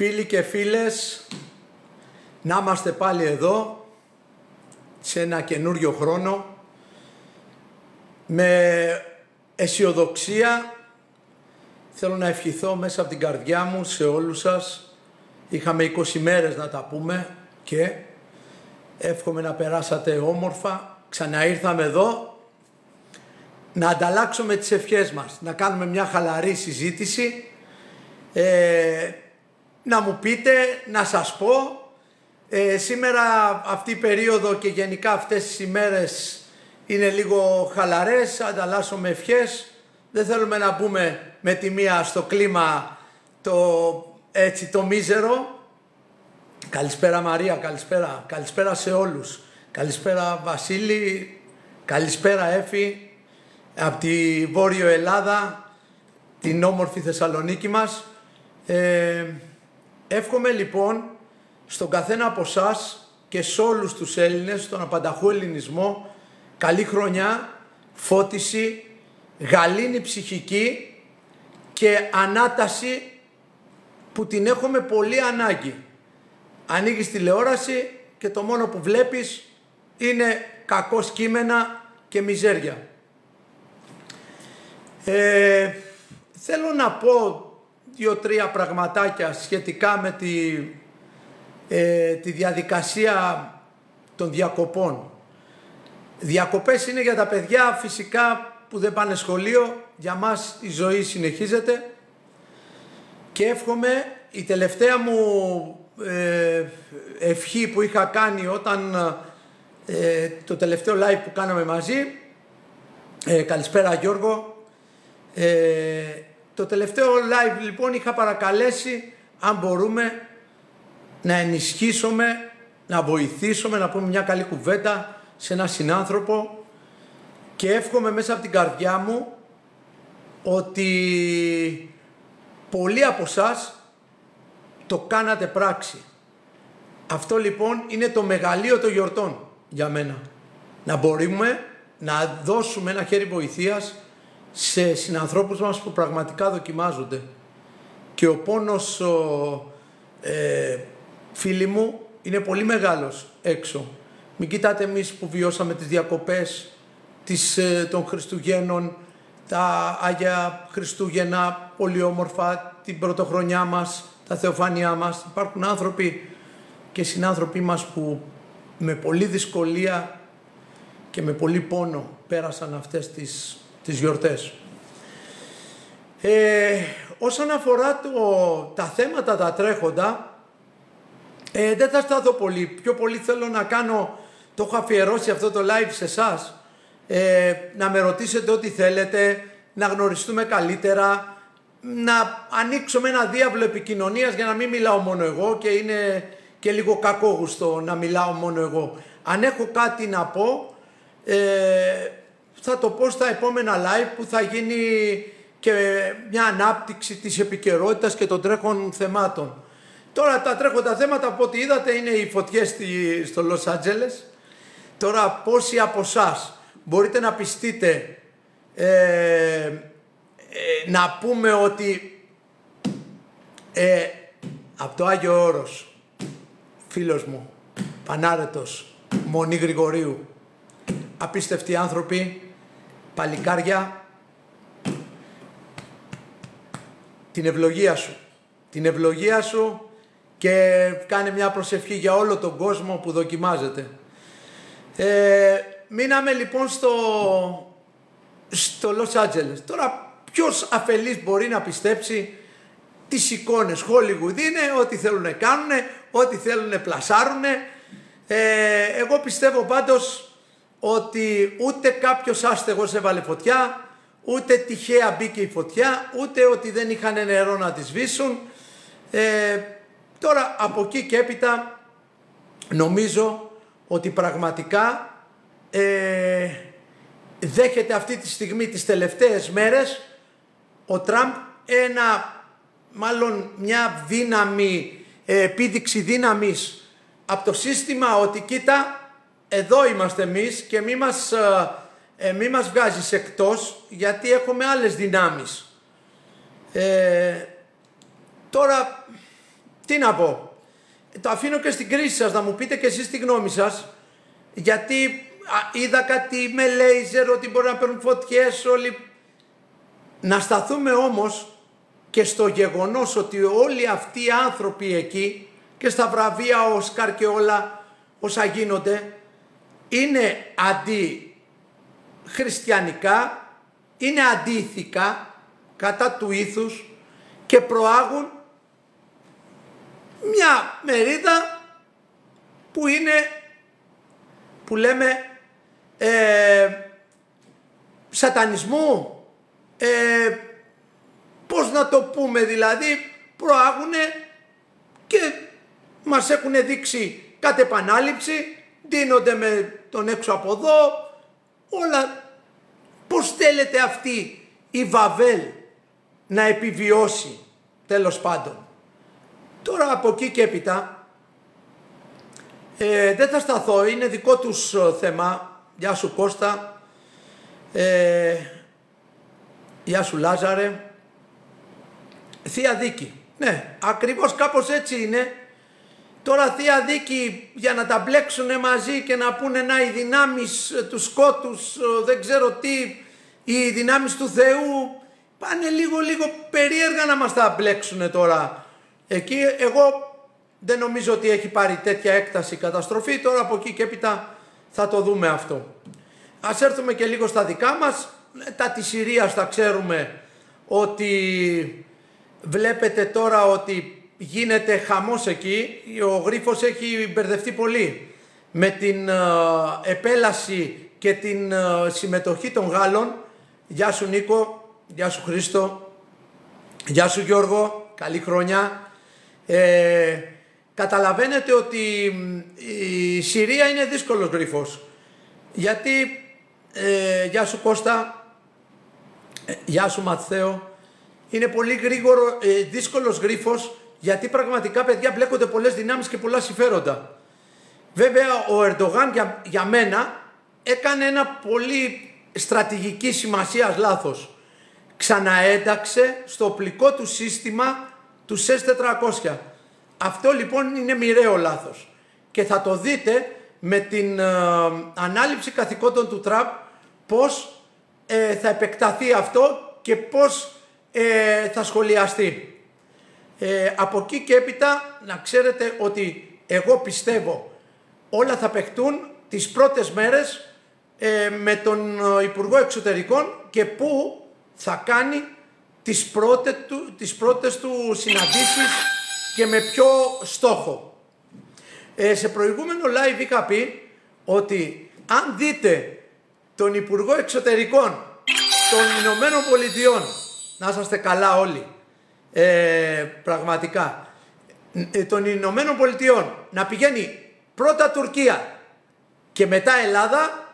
Φίλοι και φίλες, να είμαστε πάλι εδώ σε ένα καινούριο χρόνο με αισιοδοξία. Θέλω να ευχηθώ μέσα από την καρδιά μου σε όλους σας. Είχαμε 20 μέρες να τα πούμε και εύχομαι να περάσατε όμορφα. Ξαναήρθαμε εδώ να ανταλλάξουμε τις ευχές μας, να κάνουμε μια χαλαρή συζήτηση, να μου πείτε, να σας πω. Σήμερα αυτή η περίοδο και γενικά αυτές τις ημέρες είναι λίγο χαλαρές, ανταλλάσσουμε ευχές. Δεν θέλουμε να μπούμε με τη μία στο κλίμα το μίζερο. Καλησπέρα Μαρία, καλησπέρα. Καλησπέρα σε όλους. Καλησπέρα Βασίλη, καλησπέρα Έφη από τη Βόρειο Ελλάδα, την όμορφη Θεσσαλονίκη μας. Εύχομαι λοιπόν στον καθένα από εσάς και σε όλους τους Έλληνες, στον απανταχού ελληνισμό, καλή χρονιά, φώτιση, γαλήνη ψυχική και ανάταση που την έχουμε πολύ ανάγκη. Ανοίγεις τηλεόραση και το μόνο που βλέπεις είναι κακός κείμενα και μιζέρια. Θέλω να πω 2-3 πραγματάκια σχετικά με τη διαδικασία των διακοπών. Διακοπές είναι για τα παιδιά φυσικά που δεν πάνε σχολείο, για μας η ζωή συνεχίζεται και εύχομαι η τελευταία μου ευχή που είχα κάνει όταν το τελευταίο live που κάναμε μαζί, καλησπέρα Γιώργο, το τελευταίο live λοιπόν είχα παρακαλέσει αν μπορούμε να ενισχύσουμε, να βοηθήσουμε, να πούμε μια καλή κουβέντα σε έναν συνάνθρωπο και εύχομαι μέσα από την καρδιά μου ότι πολλοί από εσάς το κάνατε πράξη. Αυτό λοιπόν είναι το μεγαλείο των γιορτών για μένα. Να μπορούμε να δώσουμε ένα χέρι βοηθείας σε συνανθρώπους μας που πραγματικά δοκιμάζονται. Και ο πόνος, φίλοι μου, είναι πολύ μεγάλος έξω. Μην κοιτάτε εμείς που βιώσαμε τις διακοπές των Χριστουγέννων, τα Άγια Χριστούγεννα, πολύ όμορφα, την πρωτοχρονιά μας, τα θεοφάνειά μας. Υπάρχουν άνθρωποι και συνάνθρωποι μας που με πολλή δυσκολία και με πολύ πόνο πέρασαν αυτές τις γιορτές. Όσον αφορά τα θέματα τα τρέχοντα, δεν θα σταθώ πολύ. Πιο πολύ θέλω να κάνω, το έχω αφιερώσει αυτό το live σε εσάς, να με ρωτήσετε ό,τι θέλετε, να γνωριστούμε καλύτερα, να ανοίξουμε ένα διάβλο επικοινωνίας για να μην μιλάω μόνο εγώ και είναι και λίγο κακόγουστο να μιλάω μόνο εγώ. Αν έχω κάτι να πω, θα το πω στα επόμενα live που θα γίνει και μια ανάπτυξη της επικαιρότητας και των τρέχων θεμάτων. Τώρα τα τρέχοντα θέματα από ό,τι είδατε είναι οι φωτιές στο Λος Άντζελες. Τώρα πόσοι από εσάς μπορείτε να πιστείτε να πούμε ότι από το Άγιο Όρος, φίλος μου, Πανάρετος, Μονή Γρηγορίου, απίστευτοι άνθρωποι, παλικάρια, την ευλογία σου και κάνε μια προσευχή για όλο τον κόσμο που δοκιμάζεται. Μείναμε λοιπόν στο Λος Άντζελες. Τώρα ποιος αφελής μπορεί να πιστέψει τις εικόνες Hollywood είναι, ό,τι θέλουν να κάνουν, ό,τι θέλουν να πλασάρουν. Εγώ πιστεύω πάντως ότι ούτε κάποιος άστεγος έβαλε φωτιά, ούτε τυχαία μπήκε η φωτιά, ούτε ότι δεν είχαν νερό να τη σβήσουν. Τώρα από εκεί και έπειτα νομίζω ότι πραγματικά δέχεται αυτή τη στιγμή, τις τελευταίες μέρες, ο Τραμπ μια δύναμη, επίδειξη δύναμης από το σύστημα ότι κοίτα, εδώ είμαστε εμείς και μη μας βγάζεις εκτός γιατί έχουμε άλλες δυνάμεις. Τώρα τι να πω, το αφήνω και στην κρίση σας να μου πείτε και εσείς τη γνώμη σας, γιατί είδα κάτι με λέιζερ ότι μπορεί να παίρνουν φωτιές όλοι. Να σταθούμε όμως και στο γεγονός ότι όλοι αυτοί οι άνθρωποι εκεί και στα βραβεία Όσκαρ και όλα όσα γίνονται είναι αντιχριστιανικά, είναι αντίηθικα κατά του ήθους και προάγουν μια μερίδα που είναι, που λέμε, σατανισμού, πώς να το πούμε, δηλαδή προάγουνε και μας έχουν δείξει κατ' επανάληψη, δίνονται με τον έξω από εδώ, όλα. Πώς θέλετε αυτή η Βαβέλ να επιβιώσει, τέλος πάντων. Τώρα από εκεί και έπειτα δεν θα σταθώ, είναι δικό τους θέμα. Γεια σου Κώστα, γεια σου Λάζαρε. Θεία Δίκη, ναι, ακριβώς κάπως έτσι είναι. Τώρα Θεία Δίκη για να τα μπλέξουνε μαζί και να πούνε να οι δυνάμεις του σκότους, δεν ξέρω τι, οι δυνάμεις του Θεού, πάνε λίγο περίεργα να μας τα μπλέξουνε τώρα. Εκεί εγώ δεν νομίζω ότι έχει πάρει τέτοια έκταση καταστροφή, τώρα από εκεί και έπειτα θα το δούμε αυτό. Ας έρθουμε και λίγο στα δικά μας, τα της Συρίας τα ξέρουμε ότι βλέπετε τώρα ότι γίνεται χαμός εκεί, ο Γρίφος έχει μπερδευτεί πολύ με την επέλαση και την συμμετοχή των Γάλλων. Γεια σου Νίκο, γεια σου Χρήστο, γεια σου Γιώργο, καλή χρονιά. Καταλαβαίνετε ότι η Συρία είναι δύσκολος Γρίφος, γιατί, γεια σου Κώστα, γεια σου Ματθαίο, είναι πολύ δύσκολος Γρίφος, γιατί πραγματικά παιδιά μπλέκονται πολλές δυνάμεις και πολλά συμφέροντα. Βέβαια ο Ερντογάν για μένα έκανε ένα πολύ στρατηγική σημασίας λάθος. Ξαναένταξε στο οπλικό του σύστημα του S-400. Αυτό λοιπόν είναι μοιραίο λάθος. Και θα το δείτε με την ανάληψη καθηκόντων του Τραμπ πώς θα επεκταθεί αυτό και πώς θα σχολιαστεί. Από εκεί και έπειτα να ξέρετε ότι εγώ πιστεύω όλα θα παιχτούν τις πρώτες μέρες με τον Υπουργό Εξωτερικών και που θα κάνει τις πρώτες του συναντήσεις και με ποιο στόχο. Σε προηγούμενο live είχα πει ότι αν δείτε τον Υπουργό Εξωτερικών των Ηνωμένων Πολιτειών, να είσαστε καλά όλοι, πραγματικά, των Ηνωμένων Πολιτειών να πηγαίνει πρώτα Τουρκία και μετά Ελλάδα,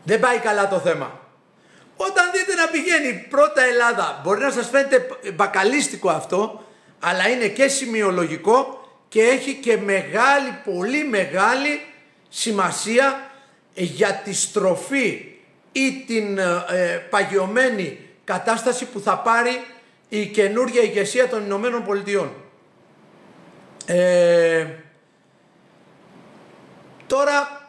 δεν πάει καλά το θέμα. Όταν δείτε να πηγαίνει πρώτα Ελλάδα, μπορεί να σας φαίνεται μπακαλίστικο αυτό, αλλά είναι και σημειολογικό και έχει και μεγάλη, πολύ μεγάλη σημασία για τη στροφή ή την παγιωμένη κατάσταση που θα πάρει η καινούργια ηγεσία των Ηνωμένων Πολιτειών. Τώρα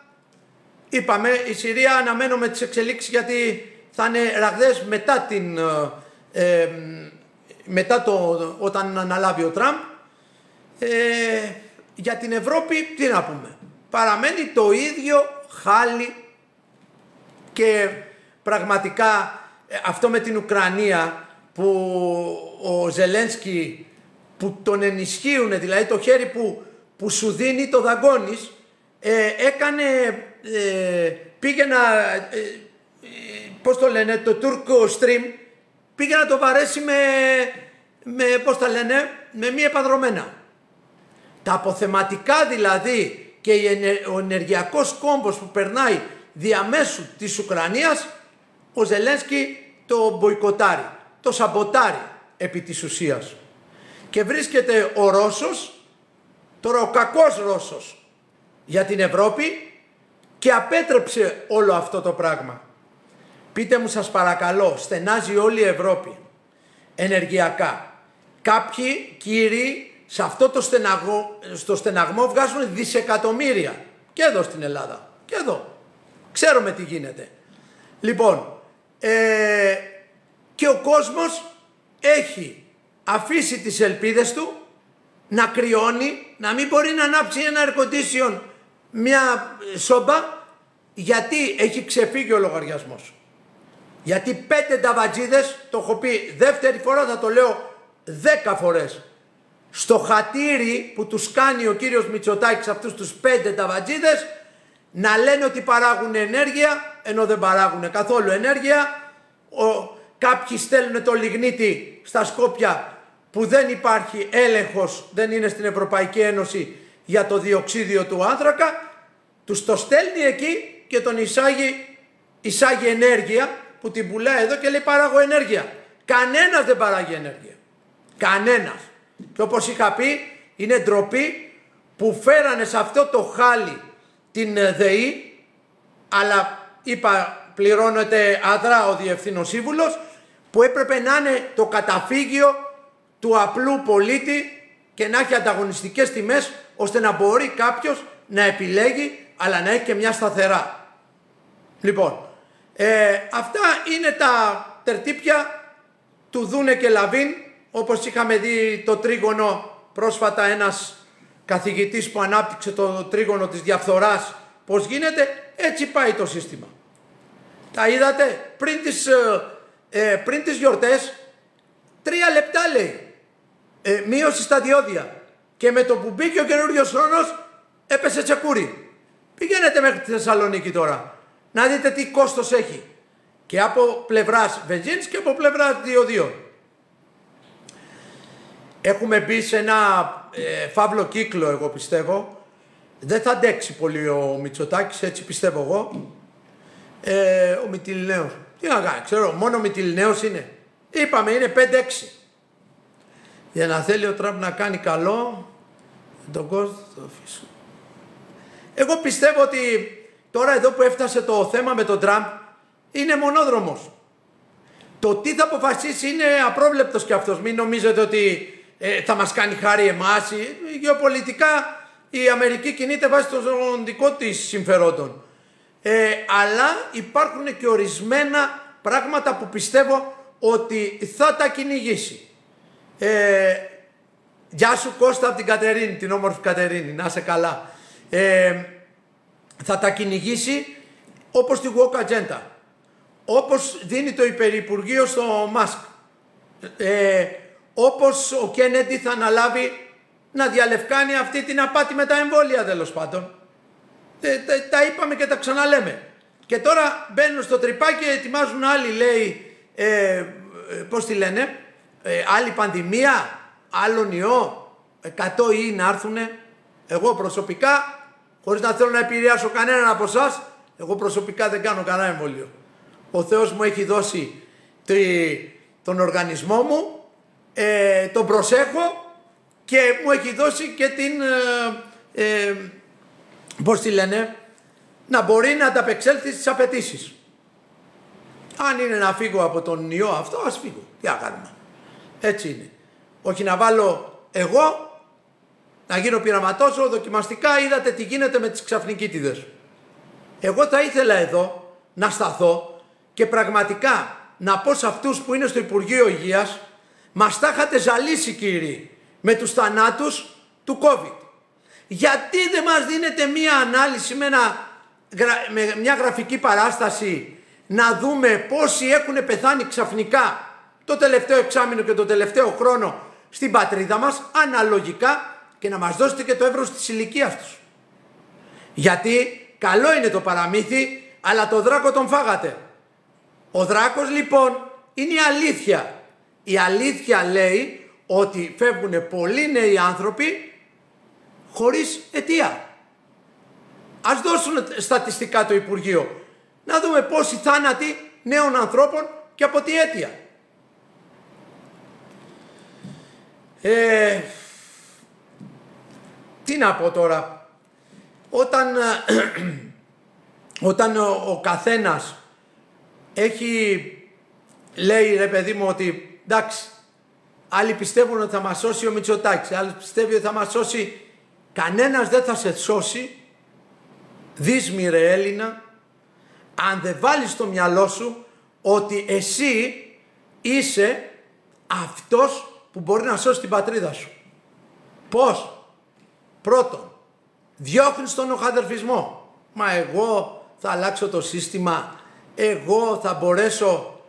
είπαμε, η Συρία αναμένουμε τις εξελίξεις γιατί θα είναι ραγδαίες μετά όταν αναλάβει ο Τραμπ. Για την Ευρώπη τι να πούμε, παραμένει το ίδιο χάλι και πραγματικά αυτό με την Ουκρανία που ο Ζελένσκι που τον ενισχύουν, δηλαδή το χέρι που σου δίνει το δαγκώνεις, έκανε, πήγε να, πώς το λένε, το Turko Stream, πήγε να το βαρέσει πώς τα λένε, με μη επανδρομένα. Τα αποθεματικά δηλαδή και ο ενεργειακός κόμβος που περνάει διαμέσου της Ουκρανίας, ο Ζελένσκι το μποϊκοτάρει, το σαμποτάρει επί της ουσίας. Και βρίσκεται ο Ρώσος, τώρα ο κακός Ρώσος για την Ευρώπη και απέτρεψε όλο αυτό το πράγμα. Πείτε μου σας παρακαλώ, στενάζει όλη η Ευρώπη ενεργειακά. κάποιοι κύριοι σε αυτό στο στεναγμό βγάζουν δισεκατομμύρια. Και εδώ στην Ελλάδα. Και εδώ. Ξέρουμε τι γίνεται. Λοιπόν, και ο κόσμος έχει αφήσει τις ελπίδες του να κρυώνει, να μην μπορεί να ανάψει ένα air condition μια σόμπα, γιατί έχει ξεφύγει ο λογαριασμός. Γιατί 5 ταβατζίδες, το έχω πει δεύτερη φορά, θα το λέω 10 φορές, στο χατήρι που τους κάνει ο κύριος Μητσοτάκης αυτούς τους 5 ταβατζίδες, να λένε ότι παράγουν ενέργεια, ενώ δεν παράγουν καθόλου ενέργεια. Κάποιοι στέλνουν το λιγνίτη στα Σκόπια που δεν υπάρχει έλεγχος, δεν είναι στην Ευρωπαϊκή Ένωση για το διοξίδιο του άνθρακα, τους το στέλνει εκεί και τον εισάγει ενέργεια που την πουλάει εδώ και λέει παράγω ενέργεια. Κανένας δεν παράγει ενέργεια. Κανένας. Και όπως είχα πει, είναι ντροπή που φέρανε σε αυτό το χάλι την ΔΕΗ, αλλά είπα πληρώνεται αδρά ο διευθύνων σύμβουλος, που έπρεπε να είναι το καταφύγιο του απλού πολίτη και να έχει ανταγωνιστικές τιμές, ώστε να μπορεί κάποιος να επιλέγει, αλλά να έχει και μια σταθερά. Λοιπόν, αυτά είναι τα τερτύπια του Δούνε και Λαβίν, όπως είχαμε δει το τρίγωνο πρόσφατα, ένας καθηγητής που ανάπτυξε το τρίγωνο της διαφθοράς, πώς γίνεται, έτσι πάει το σύστημα. Τα είδατε πριν τις γιορτές, 3 λεπτά λέει, μείωση στα διόδια, και με το που μπήκε ο καινούριος χρόνος έπεσε τσεκούρι. Πηγαίνετε μέχρι τη Θεσσαλονίκη τώρα, να δείτε τι κόστος έχει, και από πλευράς βενζίνης και από πλευράς διοδίων. Έχουμε μπει σε ένα φαύλο κύκλο, εγώ πιστεύω. Δεν θα αντέξει πολύ ο Μητσοτάκης, έτσι πιστεύω εγώ. Ο Μυτιληναίος, τι να κάνει, ξέρω, μόνο ο Μυτιληναίος είναι. Είπαμε είναι 5-6. Για να θέλει ο Τραμπ να κάνει καλό, τον κόσμο το αφήσω. Εγώ πιστεύω ότι τώρα εδώ που έφτασε το θέμα με τον Τραμπ, είναι μονόδρομος. Το τι θα αποφασίσει είναι απρόβλεπτος κι αυτός. Μην νομίζετε ότι θα μας κάνει χάρη εμάς. Γεωπολιτικά η Αμερική κινείται βάσει των δικών της συμφερόντων. Αλλά υπάρχουν και ορισμένα πράγματα που πιστεύω ότι θα τα κυνηγήσει. Γεια σου Κώστα από την Κατερίνη, την όμορφη Κατερίνη, να είσαι καλά. Θα τα κυνηγήσει όπως τη Walk Agenda, όπως δίνει το υπερυπουργείο στο Μάσκ, όπως ο Κέννεντι θα αναλάβει να διαλευκάνει αυτή την απάτη με τα εμβόλια, τέλος πάντων. Τα είπαμε και τα ξαναλέμε. Και τώρα μπαίνουν στο τρυπάκι και ετοιμάζουν άλλοι, λέει, πώς τη λένε, άλλη πανδημία, άλλον ιό, 100 ιοί να έρθουνε. Εγώ προσωπικά, χωρίς να θέλω να επηρεάσω κανέναν από εσάς, εγώ προσωπικά δεν κάνω κανένα εμβόλιο. Ο Θεός μου έχει δώσει τον οργανισμό μου, τον προσέχω και μου έχει δώσει και την, πώς τη λένε, να μπορεί να ανταπεξέλθει στις απαιτήσεις. Αν είναι να φύγω από τον ιό αυτό, ας φύγω. Τι να κάνουμε. Έτσι είναι. Όχι να βάλω εγώ, να γίνω πειραματόζωο δοκιμαστικά. Είδατε τι γίνεται με τις ξαφνικίτιδες. Εγώ θα ήθελα εδώ να σταθώ και πραγματικά να πω σε αυτούς που είναι στο Υπουργείο Υγείας, μας τα είχατε ζαλίσει κύριοι με τους θανάτους του COVID. Γιατί δεν μας δίνετε μία ανάλυση με μια γραφική παράσταση, να δούμε πόσοι έχουν πεθάνει ξαφνικά το τελευταίο εξάμηνο και το τελευταίο χρόνο στην πατρίδα μας, αναλογικά, και να μας δώσετε και το εύρος της ηλικίας τους. Γιατί καλό είναι το παραμύθι, αλλά το δράκο τον φάγατε. Ο δράκος λοιπόν είναι η αλήθεια. Η αλήθεια λέει ότι φεύγουν πολλοί νέοι άνθρωποι χωρίς αιτία. Ας δώσουν στατιστικά το Υπουργείο, να δούμε πόσοι θάνατοι νέων ανθρώπων και από τι αίτια. Τι να πω τώρα, όταν ο καθένας έχει, λέει ρε παιδί μου ότι εντάξει, άλλοι πιστεύουν ότι θα μας σώσει ο Μητσοτάκης, άλλοι πιστεύουν ότι θα μας σώσει. Κανένας δεν θα σε σώσει, δύσμη ρε Έλληνα, αν δεν βάλεις στο μυαλό σου ότι εσύ είσαι αυτός που μπορεί να σώσει την πατρίδα σου. Πώς? Πρώτον, διώχνεις τον οχαδερφισμό. Μα εγώ θα αλλάξω το σύστημα, εγώ θα μπορέσω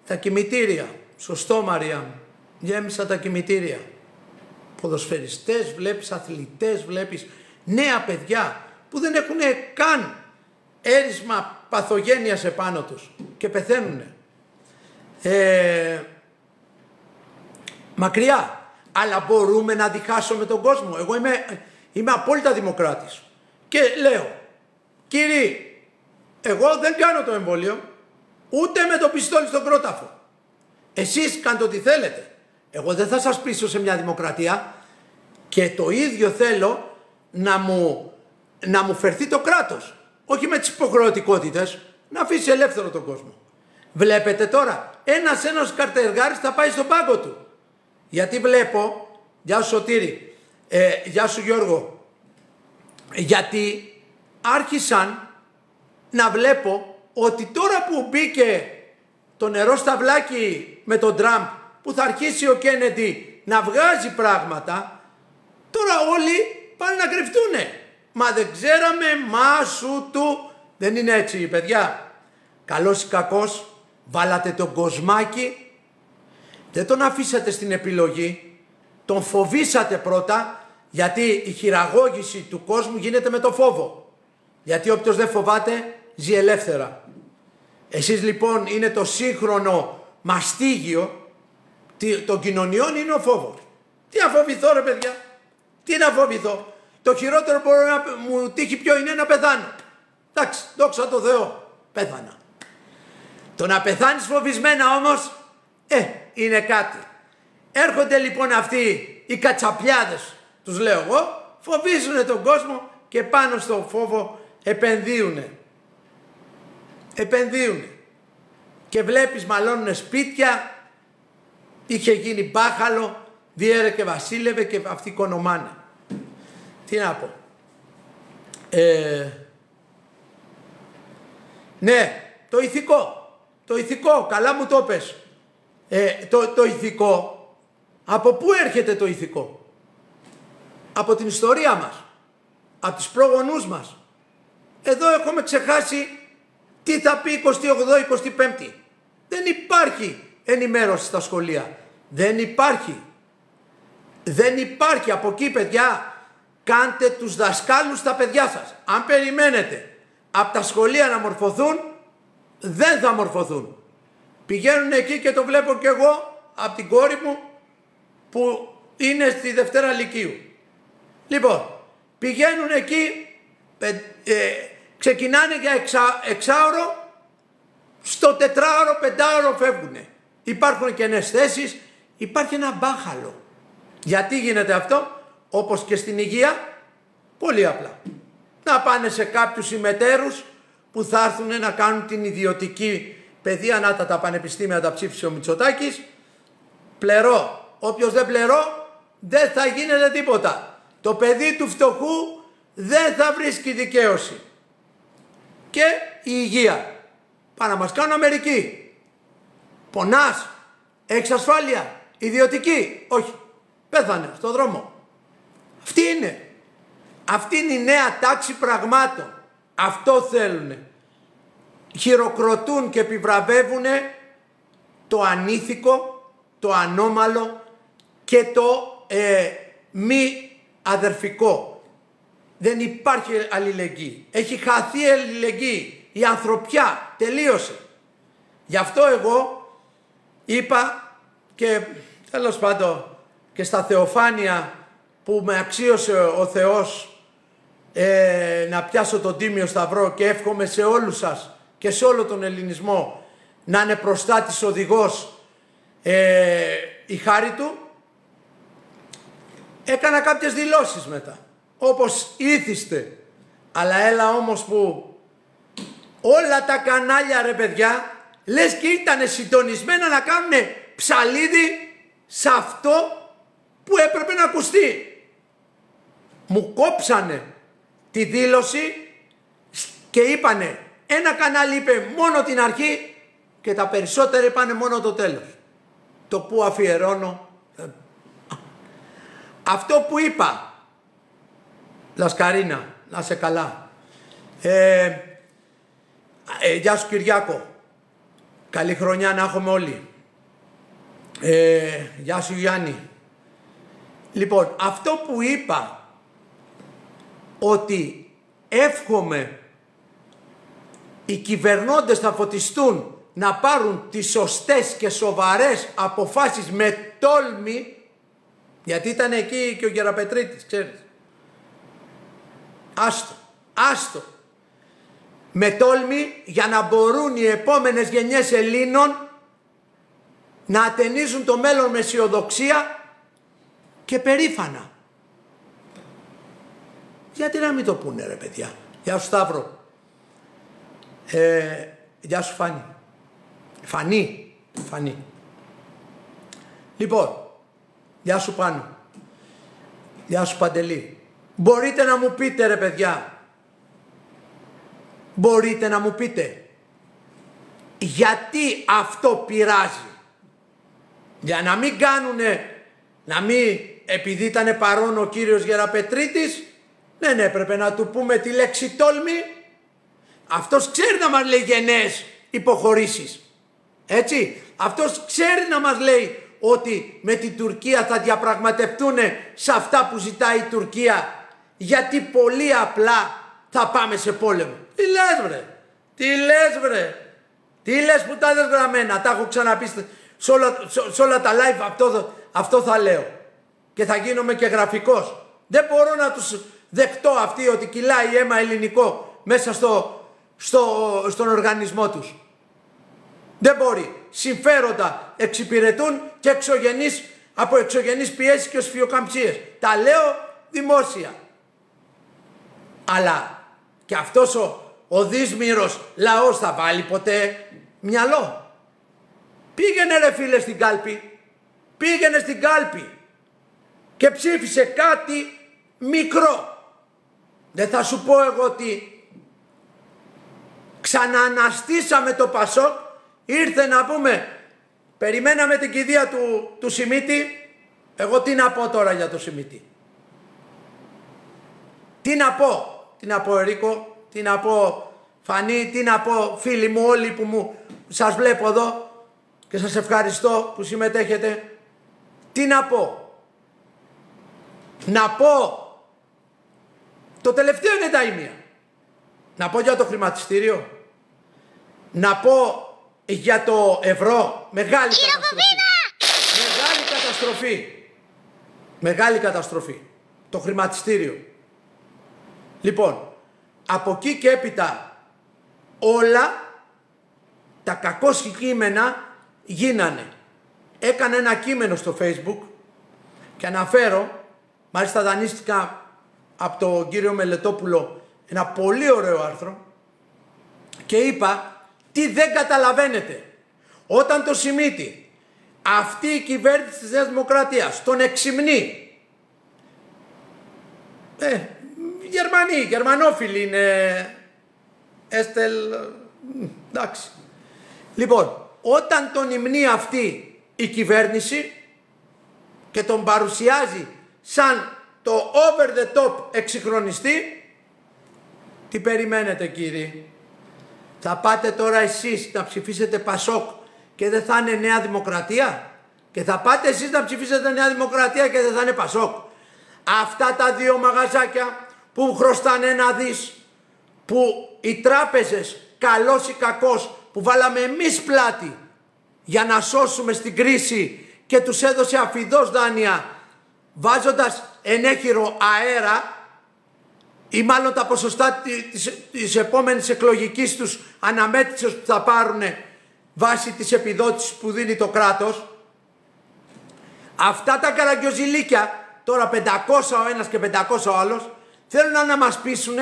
τα κημητήρια. Σωστό Μαρία μου, γέμισα τα κημητήρια. Ποδοσφαιριστές βλέπεις, αθλητές βλέπεις, νέα παιδιά που δεν έχουν καν έρισμα παθογένειας επάνω τους και πεθαίνουνε. Μακριά. Αλλά μπορούμε να διχάσουμε τον κόσμο. Εγώ είμαι απόλυτα δημοκράτης. Και λέω, κύριοι, εγώ δεν κάνω το εμβόλιο, ούτε με το πιστόλι στον κρόταφο. Εσείς κάντε ό,τι θέλετε. Εγώ δεν θα σας πείσω σε μια δημοκρατία και το ίδιο θέλω να μου φερθεί το κράτος. Όχι με τις υποχρεωτικότητες, να αφήσει ελεύθερο τον κόσμο. Βλέπετε τώρα, ένας καρτεργάρης θα πάει στον πάγκο του. Γιατί βλέπω, γεια σου Σωτήρη, γεια σου Γιώργο, γιατί άρχισαν να βλέπω ότι τώρα που μπήκε το νερό στα βλάκι με τον Τραμπ, που θα αρχίσει ο Κέννεντι να βγάζει πράγματα, τώρα όλοι πάνε να κρυφτούνε. Μα δεν ξέραμε, μα σου του. Δεν είναι έτσι παιδιά. Καλός ή κακός, βάλατε τον κοσμάκι. Δεν τον αφήσατε στην επιλογή, τον φοβήσατε πρώτα, γιατί η χειραγώγηση του κόσμου γίνεται με το φόβο. Γιατί όποιος δεν φοβάται ζει ελεύθερα. Εσείς λοιπόν είναι το σύγχρονο μαστίγιο των κοινωνιών, είναι ο φόβος. Τι να φοβηθώ ρε παιδιά, τι να φοβηθώ. Το χειρότερο που μπορεί να μου τύχει ποιο είναι, να πεθάνω. Εντάξει, δόξα τω Θεώ, πέθανα. Το να πεθάνεις φοβισμένα όμως, είναι κάτι. Έρχονται λοιπόν αυτοί οι κατσαπιάδες, τους λέω εγώ, φοβίζουν τον κόσμο και πάνω στο φόβο επενδύουνε. Και βλέπεις μαλώνουνε σπίτια, είχε γίνει μπάχαλο, διέρε και βασίλευε και αυτοί οικονομάνε. Τι να πω. Ναι, το ηθικό, καλά μου το πες. Το ηθικό, από πού έρχεται το ηθικό? Από την ιστορία μας, από τους προγονούς μας. Εδώ έχουμε ξεχάσει τι θα πει 28η-25η. Δεν υπάρχει ενημέρωση στα σχολεία. Δεν υπάρχει. Από εκεί παιδιά, κάντε τους δασκάλους στα παιδιά σας. Αν περιμένετε από τα σχολεία να μορφωθούν, δεν θα μορφωθούν. Πηγαίνουν εκεί και το βλέπω κι εγώ από την κόρη μου που είναι στη Δευτέρα Λυκείου. Λοιπόν, πηγαίνουν εκεί, ξεκινάνε για εξάωρο, στο τετράωρο, πεντάωρο φεύγουνε. Υπάρχουν κενές θέσεις, υπάρχει ένα μπάχαλο. Γιατί γίνεται αυτό? Όπως και στην υγεία, πολύ απλά. Να πάνε σε κάποιους ημετέρους που θα έρθουν να κάνουν την ιδιωτική παιδεία, να τα πανεπιστήμια τα ψήφισε ο Μητσοτάκης, πλερώ. Όποιος δεν πλερώ, δεν θα γίνεται τίποτα. Το παιδί του φτωχού δεν θα βρίσκει δικαίωση. Και η υγεία. Πάνε να μας κάνουν Αμερική. Πονάς, έχεις ασφάλεια, ιδιωτική. Όχι, πέθανε στον δρόμο. Αυτή είναι η νέα τάξη πραγμάτων. Αυτό θέλουνε. Χειροκροτούν και επιβραβεύουν το ανήθικο, το ανώμαλο και το μη αδερφικό. Δεν υπάρχει αλληλεγγύη. Έχει χαθεί η αλληλεγγύη. Η ανθρωπιά τελείωσε. Γι' αυτό εγώ είπα και τέλος πάντων και στα θεοφάνεια που με αξίωσε ο Θεός να πιάσω τον Τίμιο Σταυρό, και εύχομαι σε όλους σας και σε όλο τον ελληνισμό να είναι προστάτης οδηγός η χάρη του. Έκανα κάποιες δηλώσεις μετά, όπως ήθιστε, αλλά έλα όμως που όλα τα κανάλια ρε παιδιά, λες και ήταν συντονισμένα να κάνουν ψαλίδι σε αυτό που έπρεπε να ακουστεί. Μου κόψανε τη δήλωση και είπανε, ένα κανάλι είπε μόνο την αρχή και τα περισσότερα είπανε μόνο το τέλος. Το που αφιερώνω. Αυτό που είπα, Λασκαρίνα, να σε καλά. Γεια σου Κυριάκο. Καλή χρονιά να έχουμε όλοι. Γεια σου Γιάννη. Λοιπόν, αυτό που είπα, ότι εύχομαι οι κυβερνώντες θα φωτιστούν να πάρουν τις σωστές και σοβαρές αποφάσεις με τόλμη, γιατί ήταν εκεί και ο Γεραπετρίτης, ξέρεις. Άστο. Με τόλμη, για να μπορούν οι επόμενες γενιές Ελλήνων να ατενίζουν το μέλλον με αισιοδοξία και περήφανα. Γιατί να μην το πούνε ρε παιδιά. Γεια σου Σταύρο. Γεια σου Φανή. Φανή. Λοιπόν, γεια σου Πάνο. Γεια σου Παντελή. Μπορείτε να μου πείτε ρε παιδιά. Μπορείτε να μου πείτε. Γιατί αυτό πειράζει. Για να μην κάνουνε, επειδή ήταν παρόν ο κύριος Γεραπετρίτης, ναι, έπρεπε να του πούμε τη λέξη τόλμη. Αυτός ξέρει να μας λέει γενναίες υποχωρήσεις. Έτσι. Αυτός ξέρει να μας λέει ότι με την Τουρκία θα διαπραγματευτούν σε αυτά που ζητάει η Τουρκία, γιατί πολύ απλά θα πάμε σε πόλεμο. Τι λες βρε. Τι λες που τα δες γραμμένα. Τα έχω ξαναπεί σε όλα τα live, αυτό θα λέω. Και θα γίνομαι και γραφικός. Δεν μπορώ να τους δεχτώ αυτοί ότι κυλάει αίμα ελληνικό μέσα στον οργανισμό τους. Δεν μπορεί. Συμφέροντα εξυπηρετούν και από εξωγενείς πιέσεις και σφιοκαμψίες. Τα λέω δημόσια. Αλλά και αυτός ο δύσμυρος λαός θα βάλει ποτέ μυαλό. Πήγαινε ρε φίλε στην κάλπη. Πήγαινε στην κάλπη και ψήφισε κάτι μικρό. Δεν θα σου πω εγώ ότι ξανααναστήσαμε το Πασόκ. Ήρθε να πούμε, περιμέναμε την κηδεία του Σιμίτη. Εγώ τι να πω τώρα για το Σιμίτη. Τι να πω Ερίκο, τι να πω Φανή, τι να πω φίλοι μου όλοι που σας βλέπω εδώ και σας ευχαριστώ που συμμετέχετε. Τι να πω. Να πω το τελευταίο είναι τα ήμια. Να πω για το χρηματιστήριο. Να πω για το ευρώ. Μεγάλη καταστροφή. Το χρηματιστήριο. Λοιπόν, από εκεί και έπειτα όλα τα κακώς κείμενα γίνανε. Έκανα ένα κείμενο στο Facebook και αναφέρω, μάλιστα δανείστηκα από τον κύριο Μελετόπουλο ένα πολύ ωραίο άρθρο και είπα τι δεν καταλαβαίνετε. Όταν το Σιμίτη, αυτή η κυβέρνηση της Νέας Δημοκρατίας τον εξυμνεί, γερμανόφιλοι είναι, εντάξει. Λοιπόν, όταν τον υμνεί αυτή η κυβέρνηση και τον παρουσιάζει σαν το over the top εξυγχρονιστή, τι περιμένετε κύριοι. Θα πάτε τώρα εσείς να ψηφίσετε Πασόκ και δεν θα είναι Νέα Δημοκρατία. Και θα πάτε εσείς να ψηφίσετε Νέα Δημοκρατία και δεν θα είναι Πασόκ. Αυτά τα δύο μαγαζάκια που χρωστάνε ένα δις, που οι τράπεζες, καλός ή κακός, που βάλαμε εμείς πλάτη για να σώσουμε στην κρίση και τους έδωσε αφιδώς δάνεια βάζοντας ενέχειρο αέρα, ή μάλλον τα ποσοστά της επόμενης εκλογικής τους αναμέτρησης που θα πάρουν βάσει της επιδότησης που δίνει το κράτος. Αυτά τα καραγκιοζηλίκια, τώρα 500 ο ένας και 500 ο άλλος, θέλουν να μας πείσουν,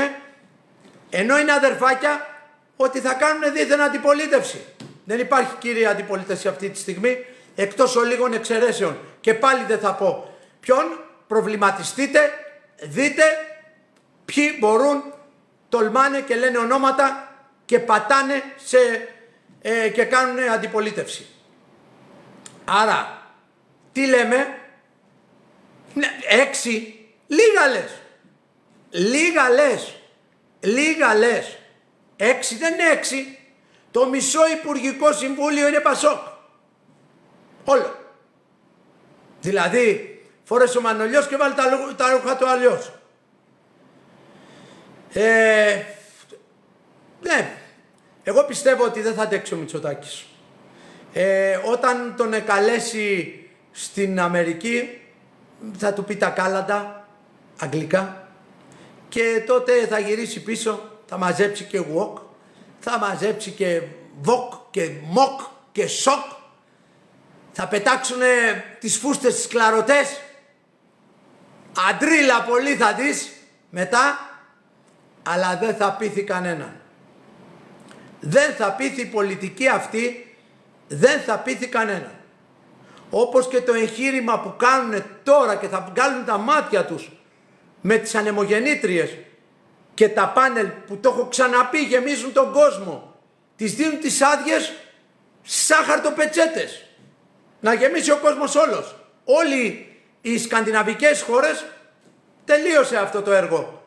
ενώ είναι αδερφάκια, ότι θα κάνουν δίθεν αντιπολίτευση. Δεν υπάρχει κύριε αντιπολίτευση αυτή τη στιγμή. εκτός ολίγων εξαιρέσεων. Και πάλι δεν θα πω ποιον, προβληματιστείτε, δείτε ποιοι μπορούν, τολμάνε και λένε ονόματα και πατάνε και κάνουν αντιπολίτευση. Άρα, τι λέμε, 6, λίγα λες, 6 δεν είναι 6, το μισό Υπουργικό Συμβούλιο είναι Πασόκ, όλο. Δηλαδή, φόρεσε ο Μανολιός και βάλει τα ρούχα του αλλιώς. Ναι, εγώ πιστεύω ότι δεν θα αντέξει ο Μητσοτάκης. Όταν τον εκαλέσει στην Αμερική θα του πει τα κάλαντα αγγλικά και τότε θα γυρίσει πίσω, θα μαζέψει και walk, θα μαζέψει και βοκ και μοκ και σοκ, θα πετάξουν τις φούστες στις κλαρωτές, αντρίλα πολύ θα δεις μετά, αλλά δεν θα πείθει κανέναν. Δεν θα πείθει η πολιτική αυτή, δεν θα πείθει κανέναν. Όπως και το εγχείρημα που κάνουν τώρα και θα βγάλουν τα μάτια τους με τις ανεμογεννήτριες και τα πάνελ που το έχω ξαναπεί γεμίζουν τον κόσμο. Τις δίνουν τις άδειες σάχαρτοπετσέτες. Να γεμίσει ο κόσμος όλος. Όλοι οι σκανδιναβικές χώρες τελείωσε αυτό το έργο.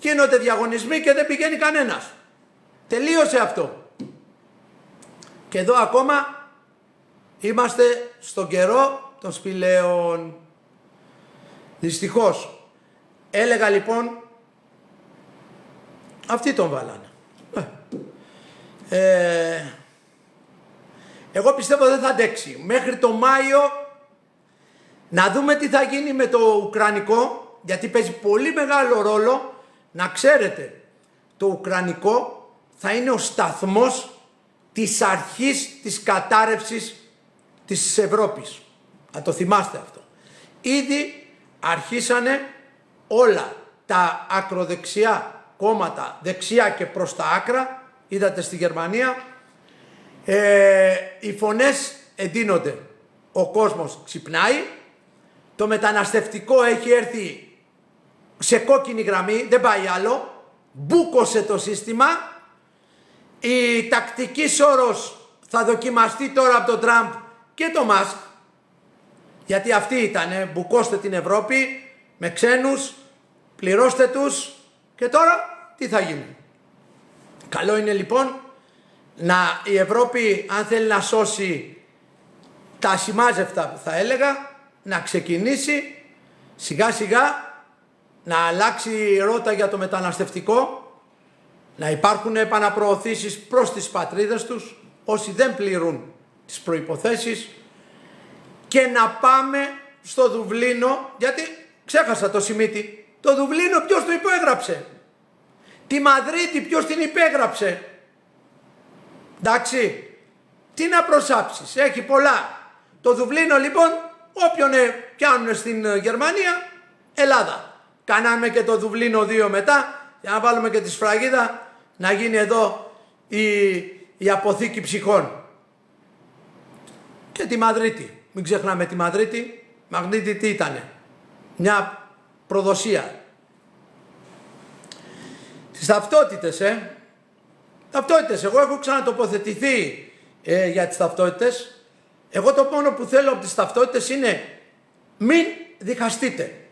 Γίνονται διαγωνισμοί και δεν πηγαίνει κανένας. Τελείωσε αυτό. Και εδώ ακόμα είμαστε στον καιρό των σπηλαίων. Δυστυχώς. Έλεγα λοιπόν, αυτοί τον βάλανε. Εγώ πιστεύω δεν θα αντέξει. Μέχρι το Μάιο να δούμε τι θα γίνει με το Ουκρανικό, γιατί παίζει πολύ μεγάλο ρόλο. Να ξέρετε, το Ουκρανικό θα είναι ο σταθμός της αρχής της κατάρρευσης της Ευρώπης. Να το θυμάστε αυτό. Ήδη αρχίσανε όλα τα ακροδεξιά κόμματα, δεξιά και προς τα άκρα, είδατε στη Γερμανία, οι φωνές εντείνονται. Ο κόσμος ξυπνάει, το μεταναστευτικό έχει έρθει σε κόκκινη γραμμή, δεν πάει άλλο, μπούκωσε το σύστημα, η τακτική όρος θα δοκιμαστεί τώρα από τον Τραμπ και το Μάσκ, γιατί αυτοί ήτανε, μπουκώστε την Ευρώπη με ξένους, πληρώστε τους και τώρα τι θα γίνει. Καλό είναι λοιπόν η Ευρώπη, αν θέλει να σώσει τα ασημάζευτα θα έλεγα, να ξεκινήσει σιγά σιγά να αλλάξει ρότα για το μεταναστευτικό, να υπάρχουν επαναπροωθήσεις προς τις πατρίδες τους όσοι δεν πληρούν τις προϋποθέσεις και να πάμε στο Δουβλίνο, γιατί ξέχασα το Σιμίτι, το Δουβλίνο ποιος το υπέγραψε, τη Μαδρίτη ποιος την υπέγραψε, εντάξει, τι να προσάψεις, έχει πολλά. Το Δουβλίνο λοιπόν όποιον πιάνουν στην Γερμανία, Ελλάδα. Κάναμε και το Δουβλίνο 2 μετά, για να βάλουμε και τη σφραγίδα, να γίνει εδώ η αποθήκη ψυχών. Και τη Μαδρίτη, μην ξεχνάμε τη Μαδρίτη. Μαγνήτη τι ήτανε, μια προδοσία. Τις ταυτότητες, ταυτότητες, εγώ έχω ξανατοποθετηθεί για τις ταυτότητες. Εγώ το μόνο που θέλω από τις ταυτότητες είναι μην διχαστείτε.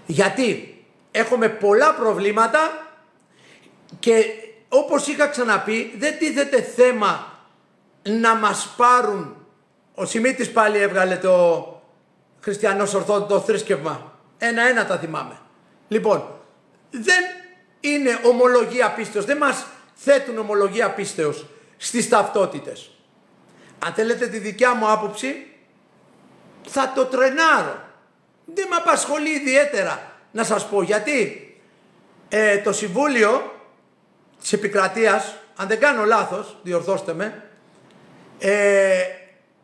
Γιατί έχουμε πολλά προβλήματα και όπως είχα ξαναπεί δεν τίθεται θέμα να μας πάρουν. Ο Σιμίτης πάλι έβγαλε το χριστιανός ορθόδοτο θρήσκευμα. Ένα-ένα τα θυμάμαι. Λοιπόν, δεν είναι ομολογία πίστεως, δεν μας θέτουν ομολογία πίστεως στις ταυτότητες. Αν θέλετε τη δικιά μου άποψη, θα το τρενάρω. Δεν με απασχολεί ιδιαίτερα να σας πω γιατί. Το Συμβούλιο της Επικρατείας, αν δεν κάνω λάθος, διορθώστε με,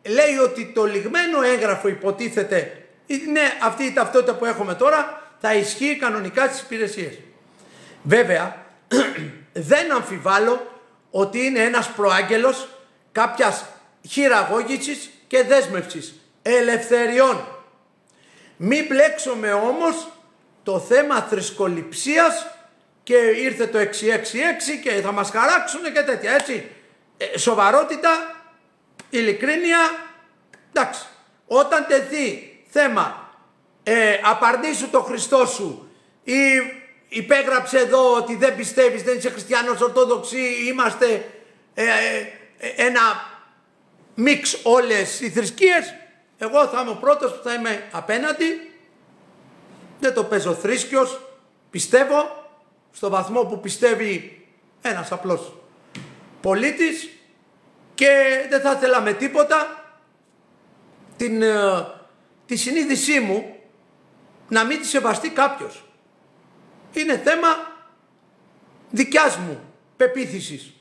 λέει ότι το λιγμένο έγγραφο υποτίθεται, είναι αυτή η ταυτότητα που έχουμε τώρα, θα ισχύει κανονικά στις υπηρεσίες. Βέβαια, δεν αμφιβάλλω ότι είναι ένας προάγγελος κάποιας χειραγώγησης και δέσμευσης ελευθεριών. Μην μπλέξουμε όμως το θέμα θρησκοληψίας και ήρθε το 666 και θα μας χαράξουν και τέτοια, έτσι. Σοβαρότητα, ειλικρίνεια, εντάξει. Όταν τεθεί θέμα απαρνήσου το Χριστό σου ή υπέγραψε εδώ ότι δεν πιστεύεις, δεν είσαι χριστιανός, ορθόδοξοι, είμαστε ένα μίξ όλες οι θρησκείες, εγώ θα είμαι ο πρώτος που θα είμαι απέναντι. Δεν το παίζω θρήσκιος, πιστεύω στο βαθμό που πιστεύει ένας απλός πολίτης και δεν θα ήθελα με τίποτα τη συνείδησή μου να μην τη σεβαστεί κάποιος. Είναι θέμα δικιάς μου πεποίθησης.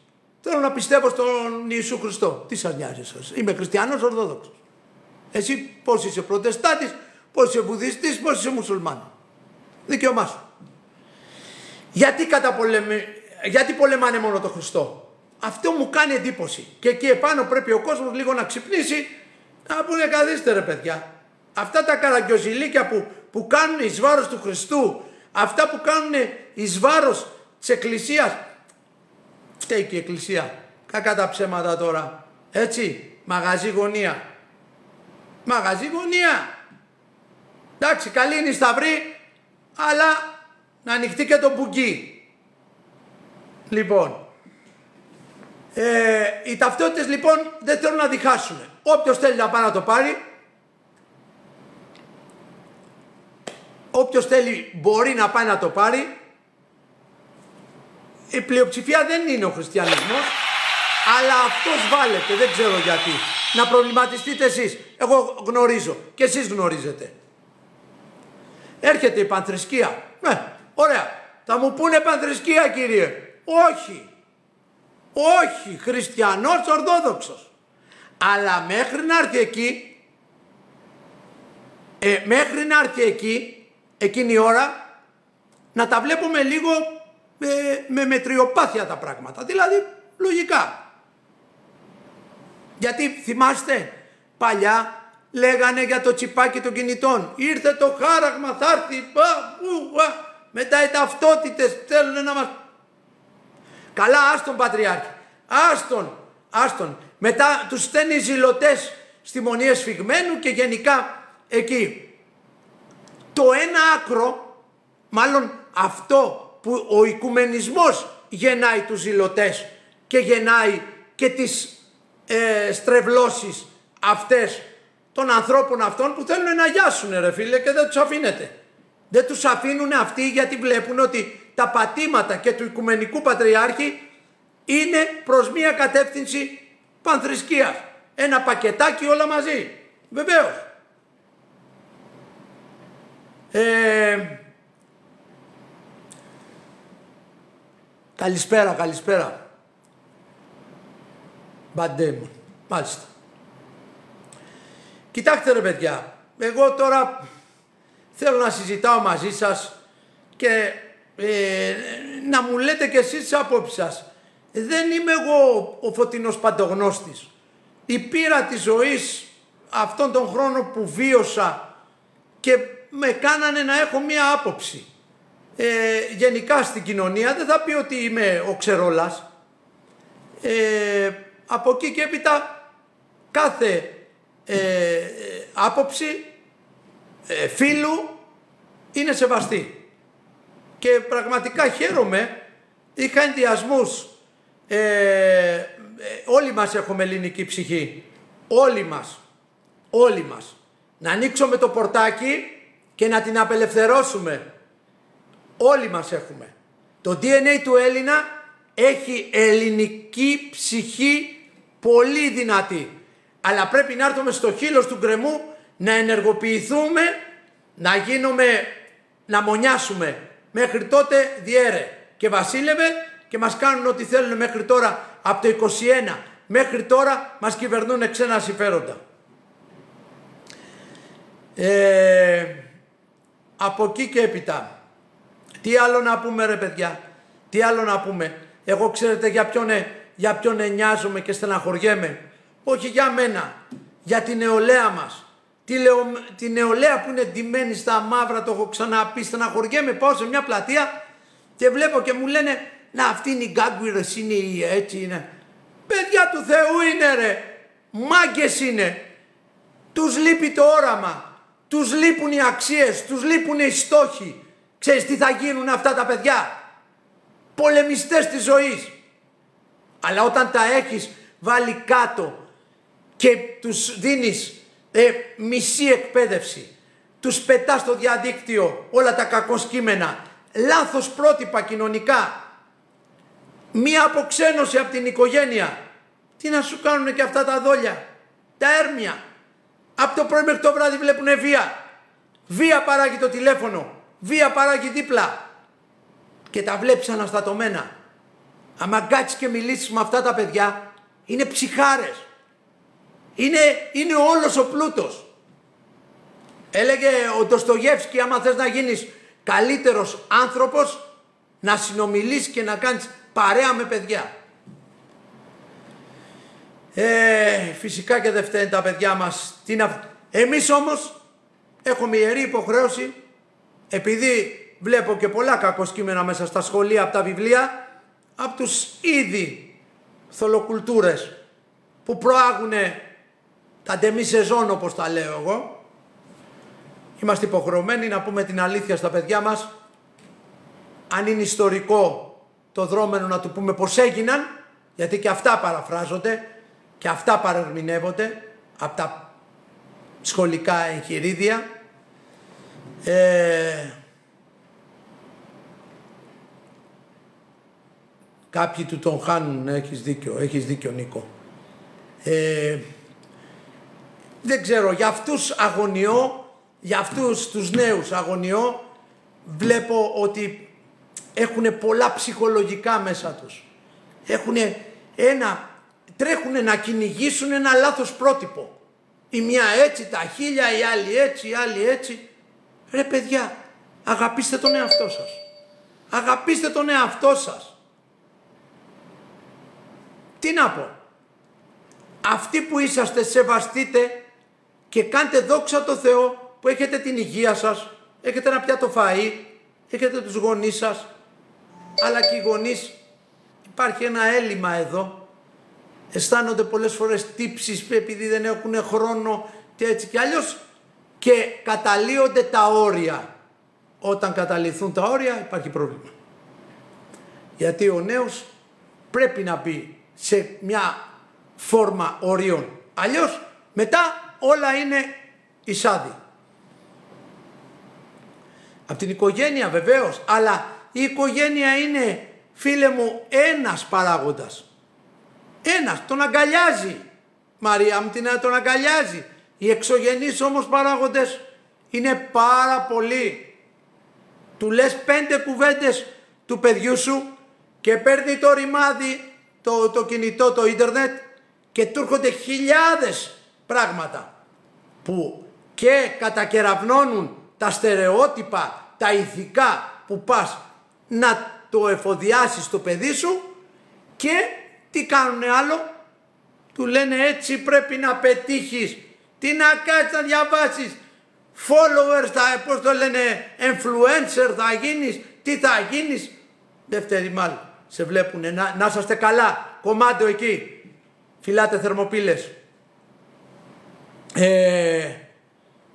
Θέλω να πιστεύω στον Ιησού Χριστό. Τι σας νοιάζει σας? Είμαι χριστιανός ορθόδοξος. Εσύ πώς είσαι προτεστάτης, πώς είσαι βουδιστής, πώς είσαι μουσουλμάνος. Δικαίωμά σου. Γιατί πολεμάνε μόνο το Χριστό? Αυτό μου κάνει εντύπωση. Και εκεί επάνω πρέπει ο κόσμος λίγο να ξυπνήσει, να πούνε καθίστε ρε παιδιά. Αυτά τα καραγκιοζηλίκια που κάνουν εις βάρος του Χριστού, αυτά που κάνουν εις βάρος της Εκκλησίας, φταίει και η Εκκλησία. Κακά τα ψέματα τώρα. Έτσι, μαγαζί γωνία. Μαγαζί γωνία. Εντάξει, καλή είναι η σταυρή, αλλά να ανοιχτεί και το μπουγκί. Λοιπόν, οι ταυτότητες λοιπόν δεν θέλουν να διχάσουν. Όποιος θέλει να πάει να το πάρει, όποιος θέλει μπορεί να πάει να το πάρει. Η πλειοψηφία δεν είναι ο χριστιανισμός, αλλά αυτός βάλετε, δεν ξέρω γιατί. Να προβληματιστείτε εσείς. Εγώ γνωρίζω και εσείς γνωρίζετε. Έρχεται η πανθρησκεία. Ωραία. Θα μου πούνε πανθρησκεία κύριε? Όχι. Όχι. Χριστιανός ορθόδοξος. Αλλά μέχρι να έρθει εκεί, εκείνη η ώρα, να τα βλέπουμε λίγο με μετριοπάθεια τα πράγματα. Δηλαδή, λογικά. Γιατί θυμάστε, παλιά λέγανε για το τσιπάκι των κινητών. Ήρθε το χάραγμα, θα έρθει, μετά οι ταυτότητες θέλουν να μας... Καλά, άστον Πατριάρχη, άστον. Μετά τους στέλνει ζηλωτές στη Μονή Εσφυγμένου και γενικά εκεί. Το ένα άκρο, μάλλον αυτό που ο οικουμενισμός γεννάει τους ζηλωτές και γεννάει και τις στρεβλώσεις αυτές των ανθρώπων αυτών που θέλουν να γιάσουν ρε φίλε και δεν τους αφήνετε. Δεν τους αφήνουν αυτοί γιατί βλέπουν ότι τα πατήματα και του Οικουμενικού Πατριάρχη είναι προς μία κατεύθυνση πανθρησκείας. Ένα πακετάκι όλα μαζί. Βεβαίως. Καλησπέρα. Μπαντέμον. Μάλιστα. Κοιτάξτε ρε παιδιά, εγώ τώρα θέλω να συζητάω μαζί σας και να μου λέτε κι εσείς τις απόψεις σας. Δεν είμαι εγώ ο φωτεινός παντογνώστης. Η πείρα της ζωής αυτόν τον χρόνο που βίωσα και με κάνανε να έχω μία άποψη. Γενικά στην κοινωνία δεν θα πει ότι είμαι ο ξερόλας. Από εκεί και έπειτα κάθε άποψη φίλου είναι σεβαστή. Και πραγματικά χαίρομαι, είχα ενδιασμούς. Όλοι μας έχουμε ελληνική ψυχή. Όλοι μας. Να ανοίξουμε το πορτάκι και να την απελευθερώσουμε. Όλοι μας έχουμε. Το DNA του Έλληνα έχει ελληνική ψυχή πολύ δυνατή. Αλλά πρέπει να έρθουμε στο χείλος του γκρεμού, να ενεργοποιηθούμε, να μονιάσουμε. Μέχρι τότε διέρε και βασίλευε και μας κάνουν ό,τι θέλουν μέχρι τώρα. Από το 21 μέχρι τώρα μας κυβερνούν ξένα συμφέροντα. Από εκεί και έπειτα, τι άλλο να πούμε ρε παιδιά, τι άλλο να πούμε? Εγώ ξέρετε για ποιον νοιάζομαι και στεναχωριέμαι? όχι για μένα, για την νεολαία μας. Τη νεολαία που είναι ντυμένη στα μαύρα, το έχω ξαναπεί, στεναχωριέμαι, πάω σε μια πλατεία και βλέπω και μου λένε να αυτή είναι η γκάγκουιρες, είναι η έτσι είναι. Παιδιά του Θεού είναι ρε, μάγκες είναι. Τους λείπει το όραμα, τους λείπουν οι αξίες, τους λείπουν οι στόχοι. Ξέρεις τι θα γίνουν αυτά τα παιδιά? Πολεμιστές της ζωής. Αλλά όταν τα έχεις βάλει κάτω και τους δίνεις μισή εκπαίδευση, τους πετάς στο διαδίκτυο όλα τα κακό κείμενα, λάθος πρότυπα κοινωνικά, μία αποξένωση από την οικογένεια, τι να σου κάνουν και αυτά τα δόλια, τα έρμια. Από το πρωί μέχρι το βράδυ βλέπουνε βία. Βία παράγει το τηλέφωνο, βία παράγει δίπλα και τα βλέπεις αναστατωμένα. Άμα κάτσεις και μιλήσεις με αυτά τα παιδιά, είναι ψυχάρες. Είναι όλος ο πλούτος. Έλεγε ο Ντοστογεύσκι, άμα θες να γίνεις καλύτερος άνθρωπος, να συνομιλείς και να κάνεις παρέα με παιδιά. Φυσικά και δεν φταίνουν τα παιδιά μας. Εμείς όμως έχουμε ιερή υποχρέωση, επειδή βλέπω και πολλά κακοσκήμενα μέσα στα σχολεία, από τα βιβλία, από τους ήδη θολοκουλτούρες που προάγουνε τα ντεμί-σεζόν, όπως τα λέω εγώ. Είμαστε υποχρεωμένοι να πούμε την αλήθεια στα παιδιά μας. Αν είναι ιστορικό το δρόμενο, να του πούμε πως έγιναν, γιατί και αυτά παραφράζονται και αυτά παρερμηνεύονται από τα σχολικά εγχειρίδια. Κάποιοι του τον χάνουν, έχεις δίκιο Νίκο. Δεν ξέρω, για αυτούς αγωνιώ, για αυτούς τους νέους αγωνιώ, βλέπω ότι έχουν πολλά ψυχολογικά μέσα τους. Τρέχουν να κυνηγήσουν ένα λάθος πρότυπο. Η μια έτσι τα χίλια, η άλλη έτσι, η άλλη έτσι. Ρε παιδιά, αγαπήστε τον εαυτό σας. Αγαπήστε τον εαυτό σας. Τι να πω. Αυτοί που είσαστε, σεβαστείτε και κάντε δόξα τω Θεώ που έχετε την υγεία σας, έχετε ένα πιάτο φαΐ, έχετε τους γονείς σας, αλλά και οι γονείς, υπάρχει ένα έλλειμμα εδώ. Αισθάνονται πολλές φορές τύψεις επειδή δεν έχουν χρόνο και έτσι και αλλιώς, και καταλύονται τα όρια. Όταν καταλυθούν τα όρια υπάρχει πρόβλημα. Γιατί ο νέος πρέπει να μπει σε μια φόρμα ορίων. Αλλιώς μετά όλα είναι εισάδη. Από την οικογένεια βεβαίως, αλλά η οικογένεια είναι, φίλε μου, ένας παράγοντας. Ένας, τον αγκαλιάζει. Μαρία μου, τον αγκαλιάζει. Οι εξωγενείς όμως παράγοντες είναι πάρα πολλοί. Του λες 5 κουβέντες του παιδιού σου και παίρνει το ρημάδι, το κινητό, το ίντερνετ, και του έρχονται χιλιάδες πράγματα που και κατακεραυνώνουν τα στερεότυπα, τα ηθικά που πας να το εφοδιάσεις το παιδί σου, και τι κάνουνε άλλο? Του λένε έτσι πρέπει να πετύχεις, τι να κάτσεις να διαβάσεις, followers, πώς το λένε, influencer θα γίνεις, τι θα γίνεις? Δεύτερη μάλλον, σε βλέπουνε, να είσαστε καλά, κομμάτι εκεί, φυλάτε θερμοπύλες.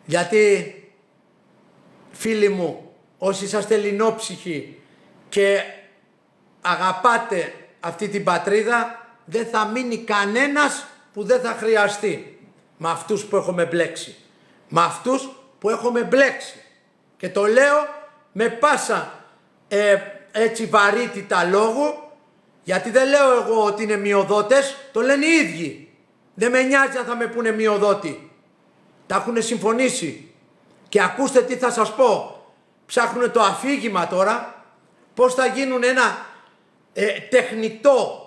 Γιατί φίλοι μου, όσοι είσαστε ελληνόψυχοι και αγαπάτε αυτή την πατρίδα, δεν θα μείνει κανένας που δεν θα χρειαστεί με αυτούς που έχουμε μπλέξει. Με αυτούς που έχουμε μπλέξει. Και το λέω με πάσα έτσι βαρύτητα λόγου, γιατί δεν λέω εγώ ότι είναι μειοδότες, το λένε οι ίδιοι. Δεν με νοιάζει αν θα με πούνε μειοδότη. Τα έχουν συμφωνήσει. Και ακούστε τι θα σας πω. Ψάχνουν το αφήγημα τώρα, πώς θα γίνουν ένα τεχνητό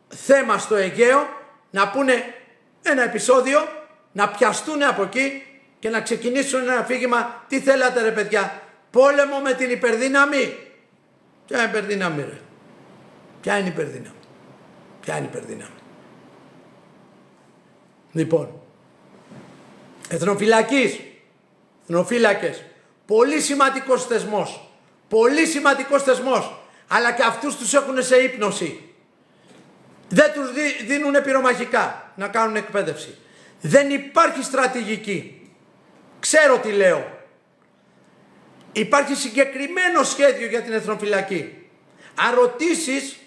θέμα στο Αιγαίο, να πούνε ένα επεισόδιο, να πιαστούν από εκεί και να ξεκινήσουν ένα αφήγημα. Τι θέλατε ρε παιδιά, πόλεμο με την υπερδύναμη? Ποια είναι υπερδύναμη ρε? Ποια είναι υπερδύναμη? Ποια είναι υπερδύναμη? Λοιπόν, εθνοφύλακες, πολύ σημαντικός θεσμός, πολύ σημαντικός θεσμός, αλλά και αυτούς τους έχουν σε ύπνωση. Δεν τους δίνουν πυρομαχικά να κάνουν εκπαίδευση. Δεν υπάρχει στρατηγική. Ξέρω τι λέω. Υπάρχει συγκεκριμένο σχέδιο για την εθνοφυλακή. Αν ρωτήσεις